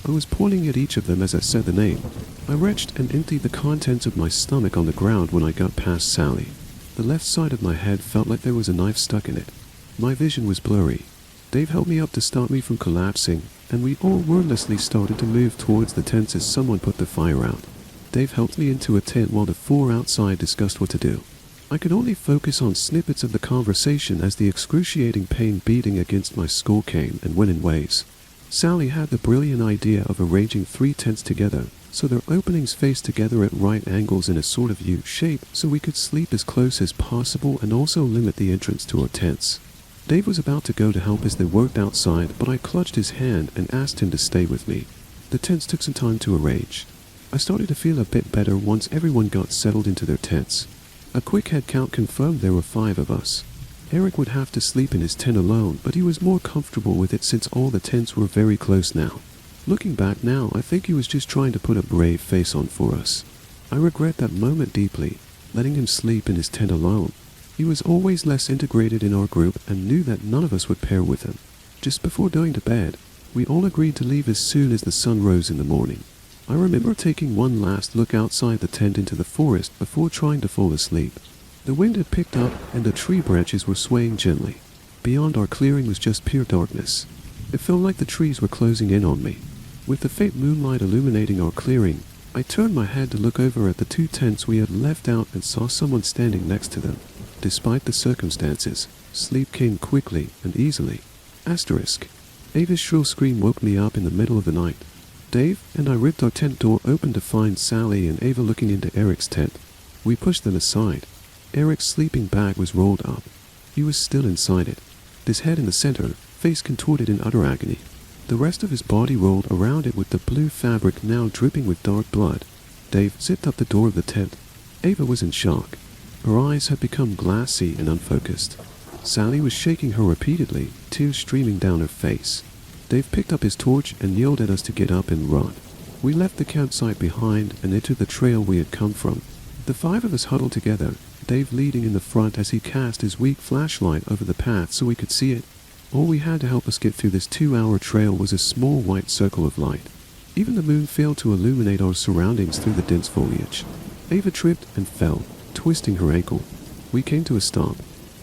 I was pointing at each of them as I said the name. I retched and emptied the contents of my stomach on the ground when I got past Sally. The left side of my head felt like there was a knife stuck in it. My vision was blurry. Dave held me up to stop me from collapsing, and we all wordlessly started to move towards the tents as someone put the fire out. Dave helped me into a tent while the 4 outside discussed what to do. I could only focus on snippets of the conversation as the excruciating pain beating against my skull came and went in waves. Sally had the brilliant idea of arranging 3 tents together, so their openings faced together at right angles in a sort of U shape, so we could sleep as close as possible and also limit the entrance to our tents. Dave was about to go to help as they worked outside, but I clutched his hand and asked him to stay with me. The tents took some time to arrange. I started to feel a bit better once everyone got settled into their tents. A quick head count confirmed there were 5 of us. Eric would have to sleep in his tent alone, but he was more comfortable with it since all the tents were very close now. Looking back now, I think he was just trying to put a brave face on for us. I regret that moment deeply, letting him sleep in his tent alone. He was always less integrated in our group and knew that none of us would pair with him. Just before going to bed, we all agreed to leave as soon as the sun rose in the morning. I remember taking one last look outside the tent into the forest before trying to fall asleep. The wind had picked up and the tree branches were swaying gently. Beyond our clearing was just pure darkness. It felt like the trees were closing in on me. With the faint moonlight illuminating our clearing, I turned my head to look over at the 2 tents we had left out and saw someone standing next to them. Despite the circumstances, sleep came quickly and easily. Asterisk. Ava's shrill scream woke me up in the middle of the night. Dave and I ripped our tent door open to find Sally and Ava looking into Eric's tent. We pushed them aside. Eric's sleeping bag was rolled up. He was still inside it, his head in the center, face contorted in utter agony. The rest of his body rolled around it with the blue fabric now dripping with dark blood. Dave zipped up the door of the tent. Ava was in shock. Her eyes had become glassy and unfocused. Sally was shaking her repeatedly, tears streaming down her face. Dave picked up his torch and yelled at us to get up and run. We left the campsite behind and entered the trail we had come from. The 5 of us huddled together, Dave leading in the front as he cast his weak flashlight over the path so we could see it. All we had to help us get through this 2-hour trail was a small white circle of light. Even the moon failed to illuminate our surroundings through the dense foliage. Ava tripped and fell, twisting her ankle. We came to a stop.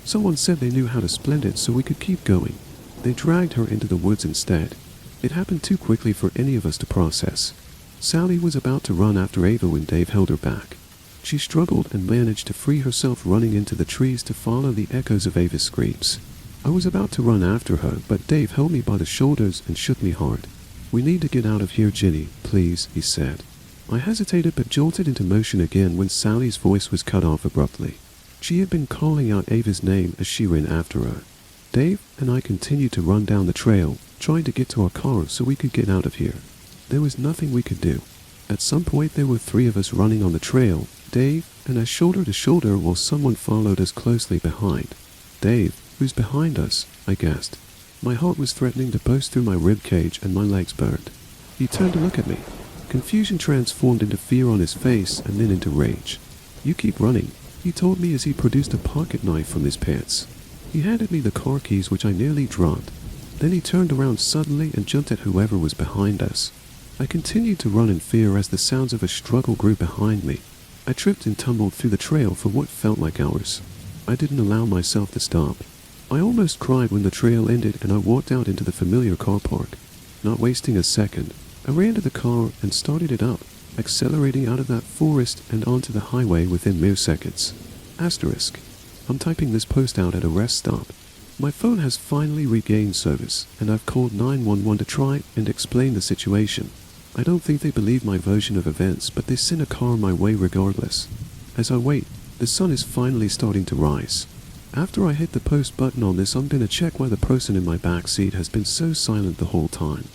Someone said they knew how to splint it so we could keep going. They dragged her into the woods instead. It happened too quickly for any of us to process. Sally was about to run after Ava when Dave held her back. She struggled and managed to free herself, running into the trees to follow the echoes of Ava's screams. I was about to run after her, but Dave held me by the shoulders and shook me hard. "We need to get out of here, Ginny, please," he said. I hesitated but jolted into motion again when Sally's voice was cut off abruptly. She had been calling out Ava's name as she ran after her. Dave and I continued to run down the trail, trying to get to our car so we could get out of here. There was nothing we could do. At some point there were 3 of us running on the trail, Dave and I shoulder to shoulder, while someone followed us closely behind. "Dave, who's behind us?" I gasped. My heart was threatening to burst through my rib cage and my legs burned. He turned to look at me. Confusion transformed into fear on his face and then into rage. "You keep running," he told me as he produced a pocket knife from his pants. He handed me the car keys, which I nearly dropped. Then he turned around suddenly and jumped at whoever was behind us. I continued to run in fear as the sounds of a struggle grew behind me. I tripped and tumbled through the trail for what felt like hours. I didn't allow myself to stop. I almost cried when the trail ended and I walked out into the familiar car park. Not wasting a second, I ran to the car and started it up, accelerating out of that forest and onto the highway within mere seconds. Asterisk. I'm typing this post out at a rest stop. My phone has finally regained service, and I've called 911 to try and explain the situation. I don't think they believe my version of events, but they sent a car my way regardless. As I wait, the sun is finally starting to rise. After I hit the post button on this, I'm gonna check why the person in my back seat has been so silent the whole time.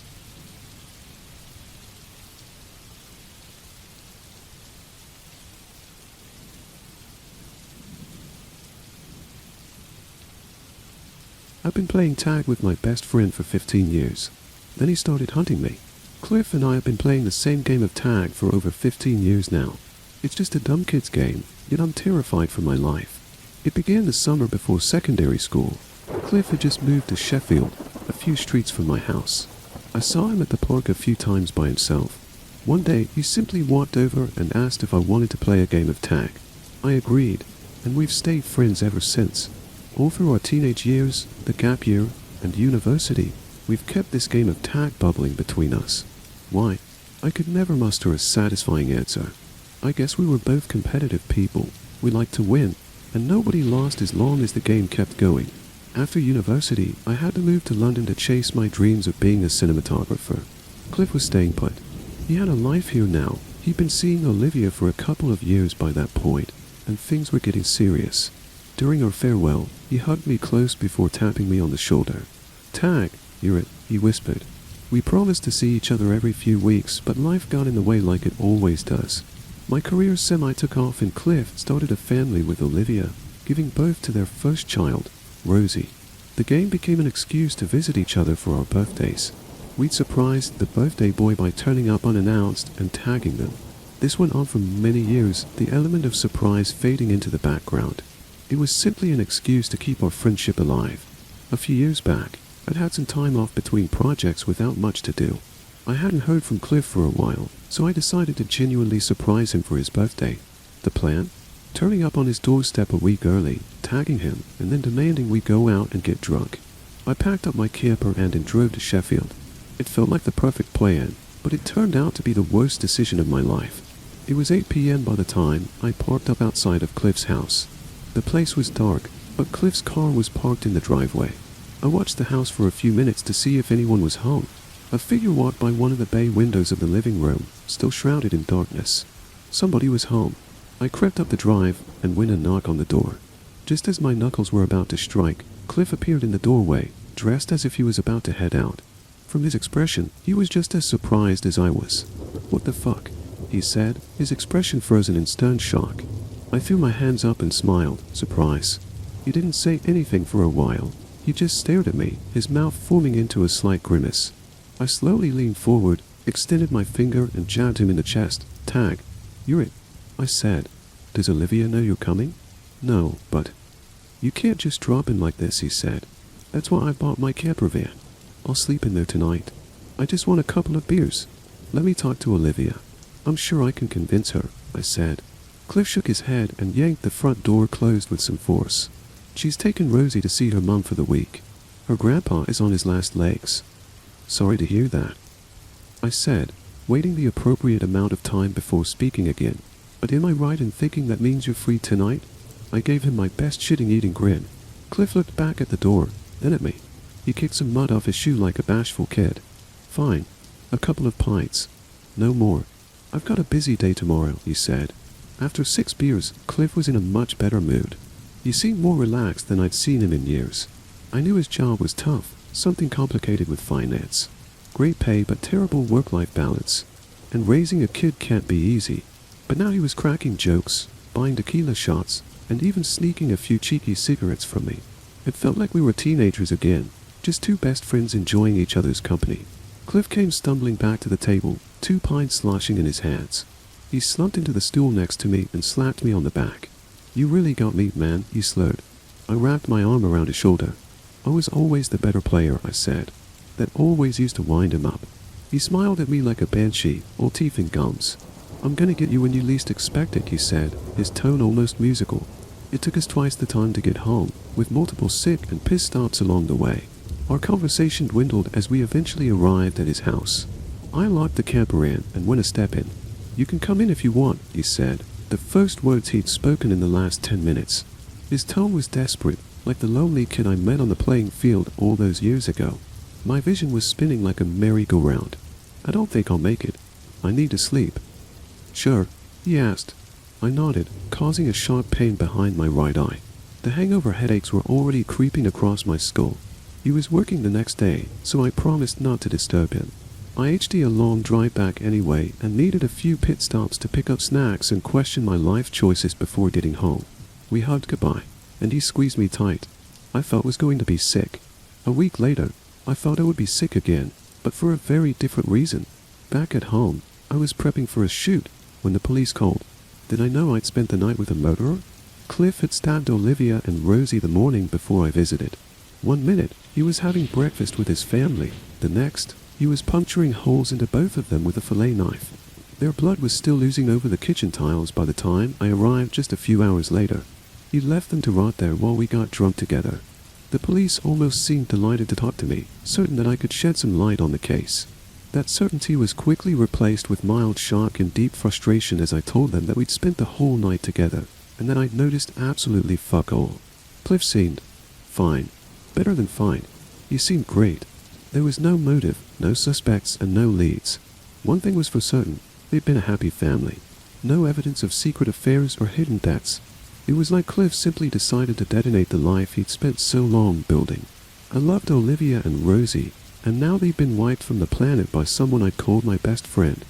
I've been playing tag with my best friend for 15 years. Then he started hunting me. Cliff and I have been playing the same game of tag for over 15 years now. It's just a dumb kid's game, yet I'm terrified for my life. It began the summer before secondary school. Cliff had just moved to Sheffield, a few streets from my house. I saw him at the park a few times by himself. One day, he simply walked over and asked if I wanted to play a game of tag. I agreed, and we've stayed friends ever since. All through our teenage years, the gap year, and university, we've kept this game of tag bubbling between us. Why? I could never muster a satisfying answer. I guess we were both competitive people. We liked to win, and nobody lost as long as the game kept going. After university, I had to move to London to chase my dreams of being a cinematographer. Cliff was staying put. He had a life here now. He'd been seeing Olivia for a couple of years by that point, and things were getting serious. During our farewell, he hugged me close before tapping me on the shoulder. "Tag, you're it," he whispered. We promised to see each other every few weeks, but life got in the way like it always does. My career took off and Cliff started a family with Olivia, giving birth to their first child, Rosie. The game became an excuse to visit each other for our birthdays. We'd surprised the birthday boy by turning up unannounced and tagging them. This went on for many years, the element of surprise fading into the background. It was simply an excuse to keep our friendship alive. A few years back, I'd had some time off between projects without much to do. I hadn't heard from Cliff for a while, so I decided to genuinely surprise him for his birthday. The plan? Turning up on his doorstep a week early, tagging him, and then demanding we go out and get drunk. I packed up my camper and drove to Sheffield. It felt like the perfect plan, but it turned out to be the worst decision of my life. It was 8 p.m. by the time I parked up outside of Cliff's house. The place was dark, but Cliff's car was parked in the driveway. I watched the house for a few minutes to see if anyone was home. A figure walked by one of the bay windows of the living room, still shrouded in darkness. Somebody was home. I crept up the drive and went a knock on the door. Just as my knuckles were about to strike, Cliff appeared in the doorway, dressed as if he was about to head out. From his expression, he was just as surprised as I was. "What the fuck?" he said, his expression frozen in stern shock. I threw my hands up and smiled, surprise. He didn't say anything for a while. He just stared at me, his mouth forming into a slight grimace. I slowly leaned forward, extended my finger and jabbed him in the chest. "Tag. You're it," I said. "Does Olivia know you're coming?" "No, but..." "You can't just drop in like this," he said. "That's why I bought my camper van. I'll sleep in there tonight. I just want a couple of beers. Let me talk to Olivia. I'm sure I can convince her," I said. Cliff shook his head and yanked the front door closed with some force. "She's taken Rosie to see her mum for the week. Her grandpa is on his last legs." "Sorry to hear that," I said, waiting the appropriate amount of time before speaking again. "But am I right in thinking that means you're free tonight?" I gave him my best shitting-eating grin. Cliff looked back at the door, then at me. He kicked some mud off his shoe like a bashful kid. "Fine. A couple of pints. No more. I've got a busy day tomorrow," he said. After 6 beers, Cliff was in a much better mood. He seemed more relaxed than I'd seen him in years. I knew his job was tough, something complicated with finance. Great pay but terrible work-life balance. And raising a kid can't be easy. But now he was cracking jokes, buying tequila shots, and even sneaking a few cheeky cigarettes from me. It felt like we were teenagers again, just two best friends enjoying each other's company. Cliff came stumbling back to the table, 2 pints sloshing in his hands. He slumped into the stool next to me and slapped me on the back. "You really got me, man," he slurred. I wrapped my arm around his shoulder. "I was always the better player," I said. That always used to wind him up. He smiled at me like a banshee, all teeth and gums. "I'm gonna get you when you least expect it," he said, his tone almost musical. It took us twice the time to get home, with multiple sick and piss stops along the way. Our conversation dwindled as we eventually arrived at his house. I locked the camper in and went a step in. "You can come in if you want," he said, the first words he'd spoken in the last 10 minutes. His tone was desperate, like the lonely kid I met on the playing field all those years ago. My vision was spinning like a merry-go-round. "I don't think I'll make it. I need to sleep." "Sure?" he asked. I nodded, causing a sharp pain behind my right eye. The hangover headaches were already creeping across my skull. He was working the next day, so I promised not to disturb him. I HD'd a long drive back anyway and needed a few pit stops to pick up snacks and question my life choices before getting home. We hugged goodbye, and he squeezed me tight. I felt I was going to be sick. A week later, I thought I would be sick again, but for a very different reason. Back at home, I was prepping for a shoot when the police called. Did I know I'd spent the night with a murderer? Cliff had stabbed Olivia and Rosie the morning before I visited. 1 minute, he was having breakfast with his family. The next, he was puncturing holes into both of them with a fillet knife. Their blood was still oozing over the kitchen tiles by the time I arrived just a few hours later. He left them to rot there while we got drunk together. The police almost seemed delighted to talk to me, certain that I could shed some light on the case. That certainty was quickly replaced with mild shock and deep frustration as I told them that we'd spent the whole night together, and that I'd noticed absolutely fuck all. Cliff seemed fine. Better than fine. He seemed great. There was no motive, no suspects, and no leads. One thing was for certain, they'd been a happy family. No evidence of secret affairs or hidden debts. It was like Cliff simply decided to detonate the life he'd spent so long building. I loved Olivia and Rosie, and now they'd been wiped from the planet by someone I'd called my best friend.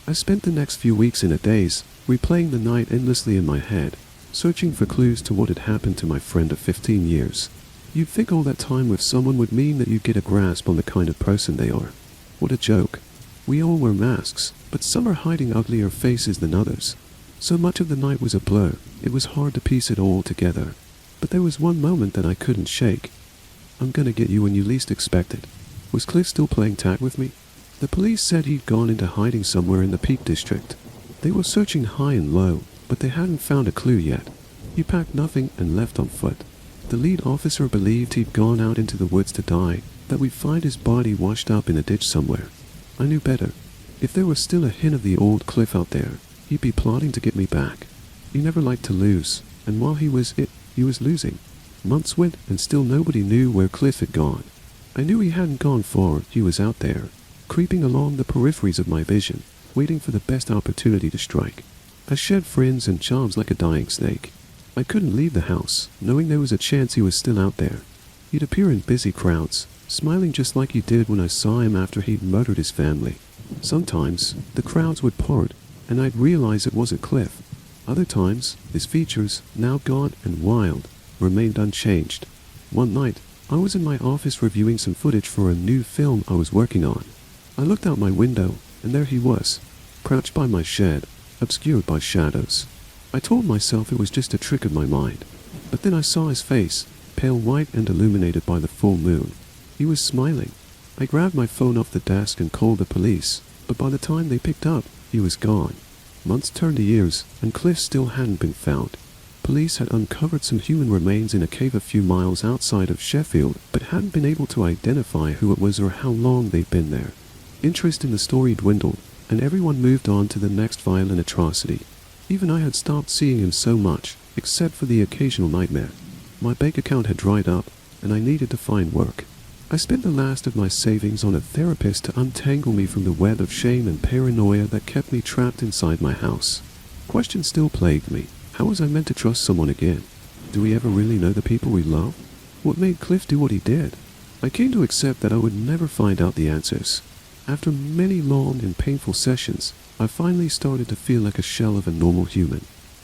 I spent the next few weeks in a daze, replaying the night endlessly in my head, searching for clues to what had happened to my friend of 15 years. You'd think all that time with someone would mean that you get a grasp on the kind of person they are. What a joke. We all wear masks, but some are hiding uglier faces than others. So much of the night was a blur, it was hard to piece it all together. But there was one moment that I couldn't shake. I'm gonna get you when you least expect it. Was Cliff still playing tag with me? The police said he'd gone into hiding somewhere in the Peak District. They were searching high and low, but they hadn't found a clue yet. He packed nothing and left on foot. The lead officer believed he'd gone out into the woods to die, that we'd find his body washed up in a ditch somewhere. I knew better. If there was still a hint of the old Cliff out there, he'd be plotting to get me back. He never liked to lose, and while he was losing. Months went, and still nobody knew where Cliff had gone. I knew he hadn't gone far, he was out there, creeping along the peripheries of my vision, waiting for the best opportunity to strike. I shed friends and jobs like a dying snake. I couldn't leave the house, knowing there was a chance he was still out there. He'd appear in busy crowds, smiling just like he did when I saw him after he'd murdered his family. Sometimes, the crowds would part, and I'd realize it wasn't Cliff. Other times, his features, now gaunt and wild, remained unchanged. One night, I was in my office reviewing some footage for a new film I was working on. I looked out my window, and there he was, crouched by my shed, obscured by shadows. I told myself it was just a trick of my mind. But then I saw his face, pale white and illuminated by the full moon. He was smiling. I grabbed my phone off the desk and called the police, but by the time they picked up, he was gone. Months turned to years, and Cliff still hadn't been found. Police had uncovered some human remains in a cave a few miles outside of Sheffield, but hadn't been able to identify who it was or how long they'd been there. Interest in the story dwindled, and everyone moved on to the next violent atrocity. Even I had stopped seeing him so much, except for the occasional nightmare. My bank account had dried up, and I needed to find work. I spent the last of my savings on a therapist to untangle me from the web of shame and paranoia that kept me trapped inside my house. Questions still plagued me. How was I meant to trust someone again? Do we ever really know the people we love? What made Cliff do what he did? I came to accept that I would never find out the answers. After many long and painful sessions, I finally started to feel like a shell of a normal human.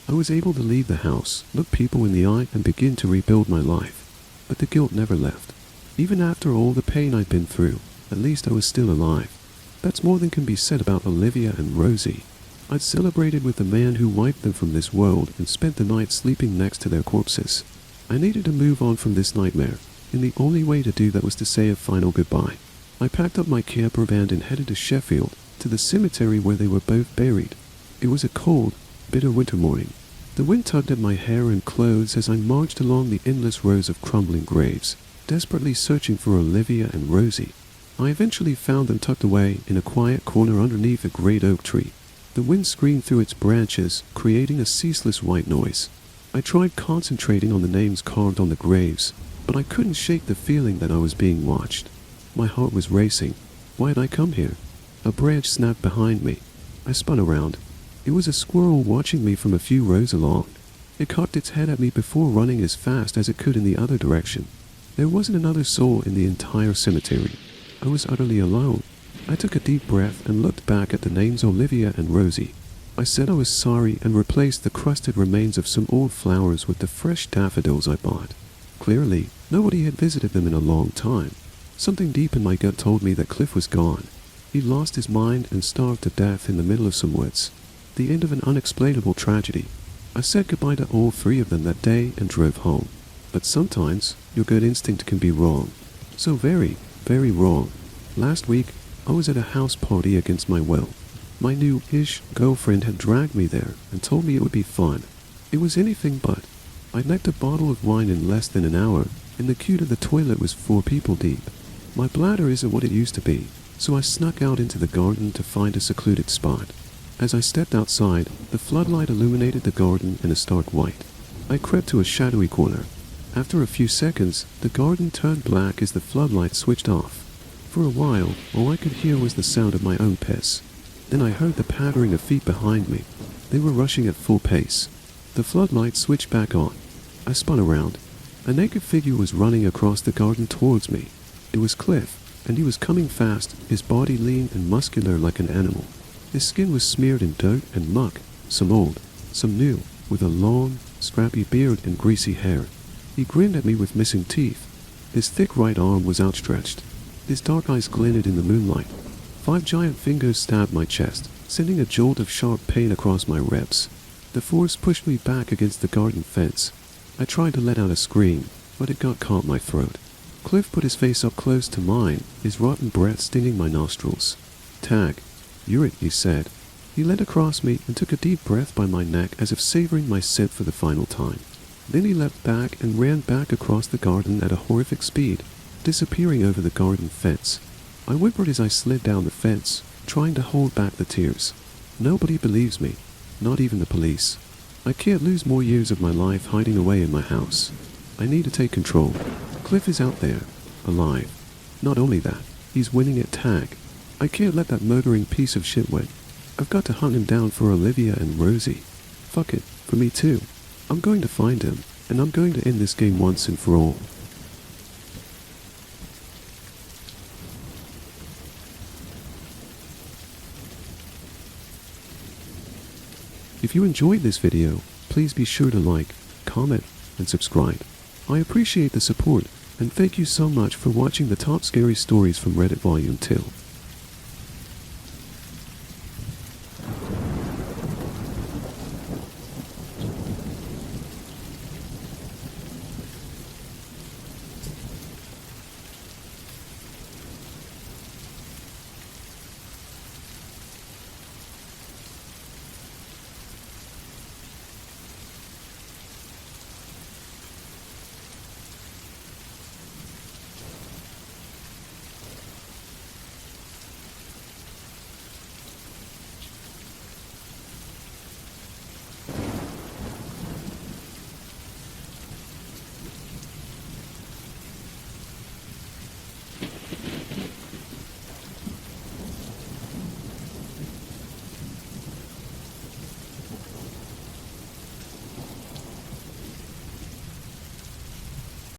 I was able to leave the house, look people in the eye, and begin to rebuild my life. But the guilt never left. Even after all the pain I'd been through, at least I was still alive. That's more than can be said about Olivia and Rosie. I'd celebrated with the man who wiped them from this world and spent the night sleeping next to their corpses. I needed to move on from this nightmare, and the only way to do that was to say a final goodbye. I packed up my camper van and headed to Sheffield, to the cemetery where they were both buried. It was a cold, bitter winter morning. The wind tugged at my hair and clothes as I marched along the endless rows of crumbling graves, desperately searching for Olivia and Rosie. I eventually found them tucked away in a quiet corner underneath a great oak tree. The wind screamed through its branches, creating a ceaseless white noise. I tried concentrating on the names carved on the graves, but I couldn't shake the feeling that I was being watched. My heart was racing. Why had I come here? A branch snapped behind me. I spun around. It was a squirrel watching me from a few rows along. It cocked its head at me before running as fast as it could in the other direction. There wasn't another soul in the entire cemetery. I was utterly alone. I took a deep breath and looked back at the names Olivia and Rosie. I said I was sorry and replaced the crusted remains of some old flowers with the fresh daffodils I bought. Clearly, nobody had visited them in a long time. Something deep in my gut told me that Cliff was gone. He'd lost his mind and starved to death in the middle of some woods. The end of an unexplainable tragedy. I said goodbye to all three of them that day and drove home. But sometimes, your gut instinct can be wrong. So very, very wrong. Last week, I was at a house party against my will. My new-ish girlfriend had dragged me there and told me it would be fun. It was anything but. I necked a bottle of wine in less than an hour, and the queue to the toilet was 4 people deep. My bladder isn't what it used to be, so I snuck out into the garden to find a secluded spot. As I stepped outside, the floodlight illuminated the garden in a stark white. I crept to a shadowy corner. After a few seconds, the garden turned black as the floodlight switched off. For a while, all I could hear was the sound of my own piss. Then I heard the pattering of feet behind me. They were rushing at full pace. The floodlight switched back on. I spun around. A naked figure was running across the garden towards me. It was Cliff, and he was coming fast, his body lean and muscular like an animal. His skin was smeared in dirt and muck, some old, some new, with a long, scrappy beard and greasy hair. He grinned at me with missing teeth. His thick right arm was outstretched. His dark eyes glinted in the moonlight. 5 giant fingers stabbed my chest, sending a jolt of sharp pain across my ribs. The force pushed me back against the garden fence. I tried to let out a scream, but it got caught in my throat. Cliff put his face up close to mine, his rotten breath stinging my nostrils. "Tag, you're it," he said. He leaned across me and took a deep breath by my neck as if savoring my scent for the final time. Then he leapt back and ran back across the garden at a horrific speed, disappearing over the garden fence. I whimpered as I slid down the fence, trying to hold back the tears. Nobody believes me, not even the police. I can't lose more years of my life hiding away in my house. I need to take control. Cliff is out there, alive. Not only that, he's winning at tag. I can't let that murdering piece of shit win. I've got to hunt him down for Olivia and Rosie. Fuck it, for me too. I'm going to find him, and I'm going to end this game once and for all. If you enjoyed this video, please be sure to like, comment, and subscribe. I appreciate the support, and thank you so much for watching the top scary stories from Reddit Volume 2.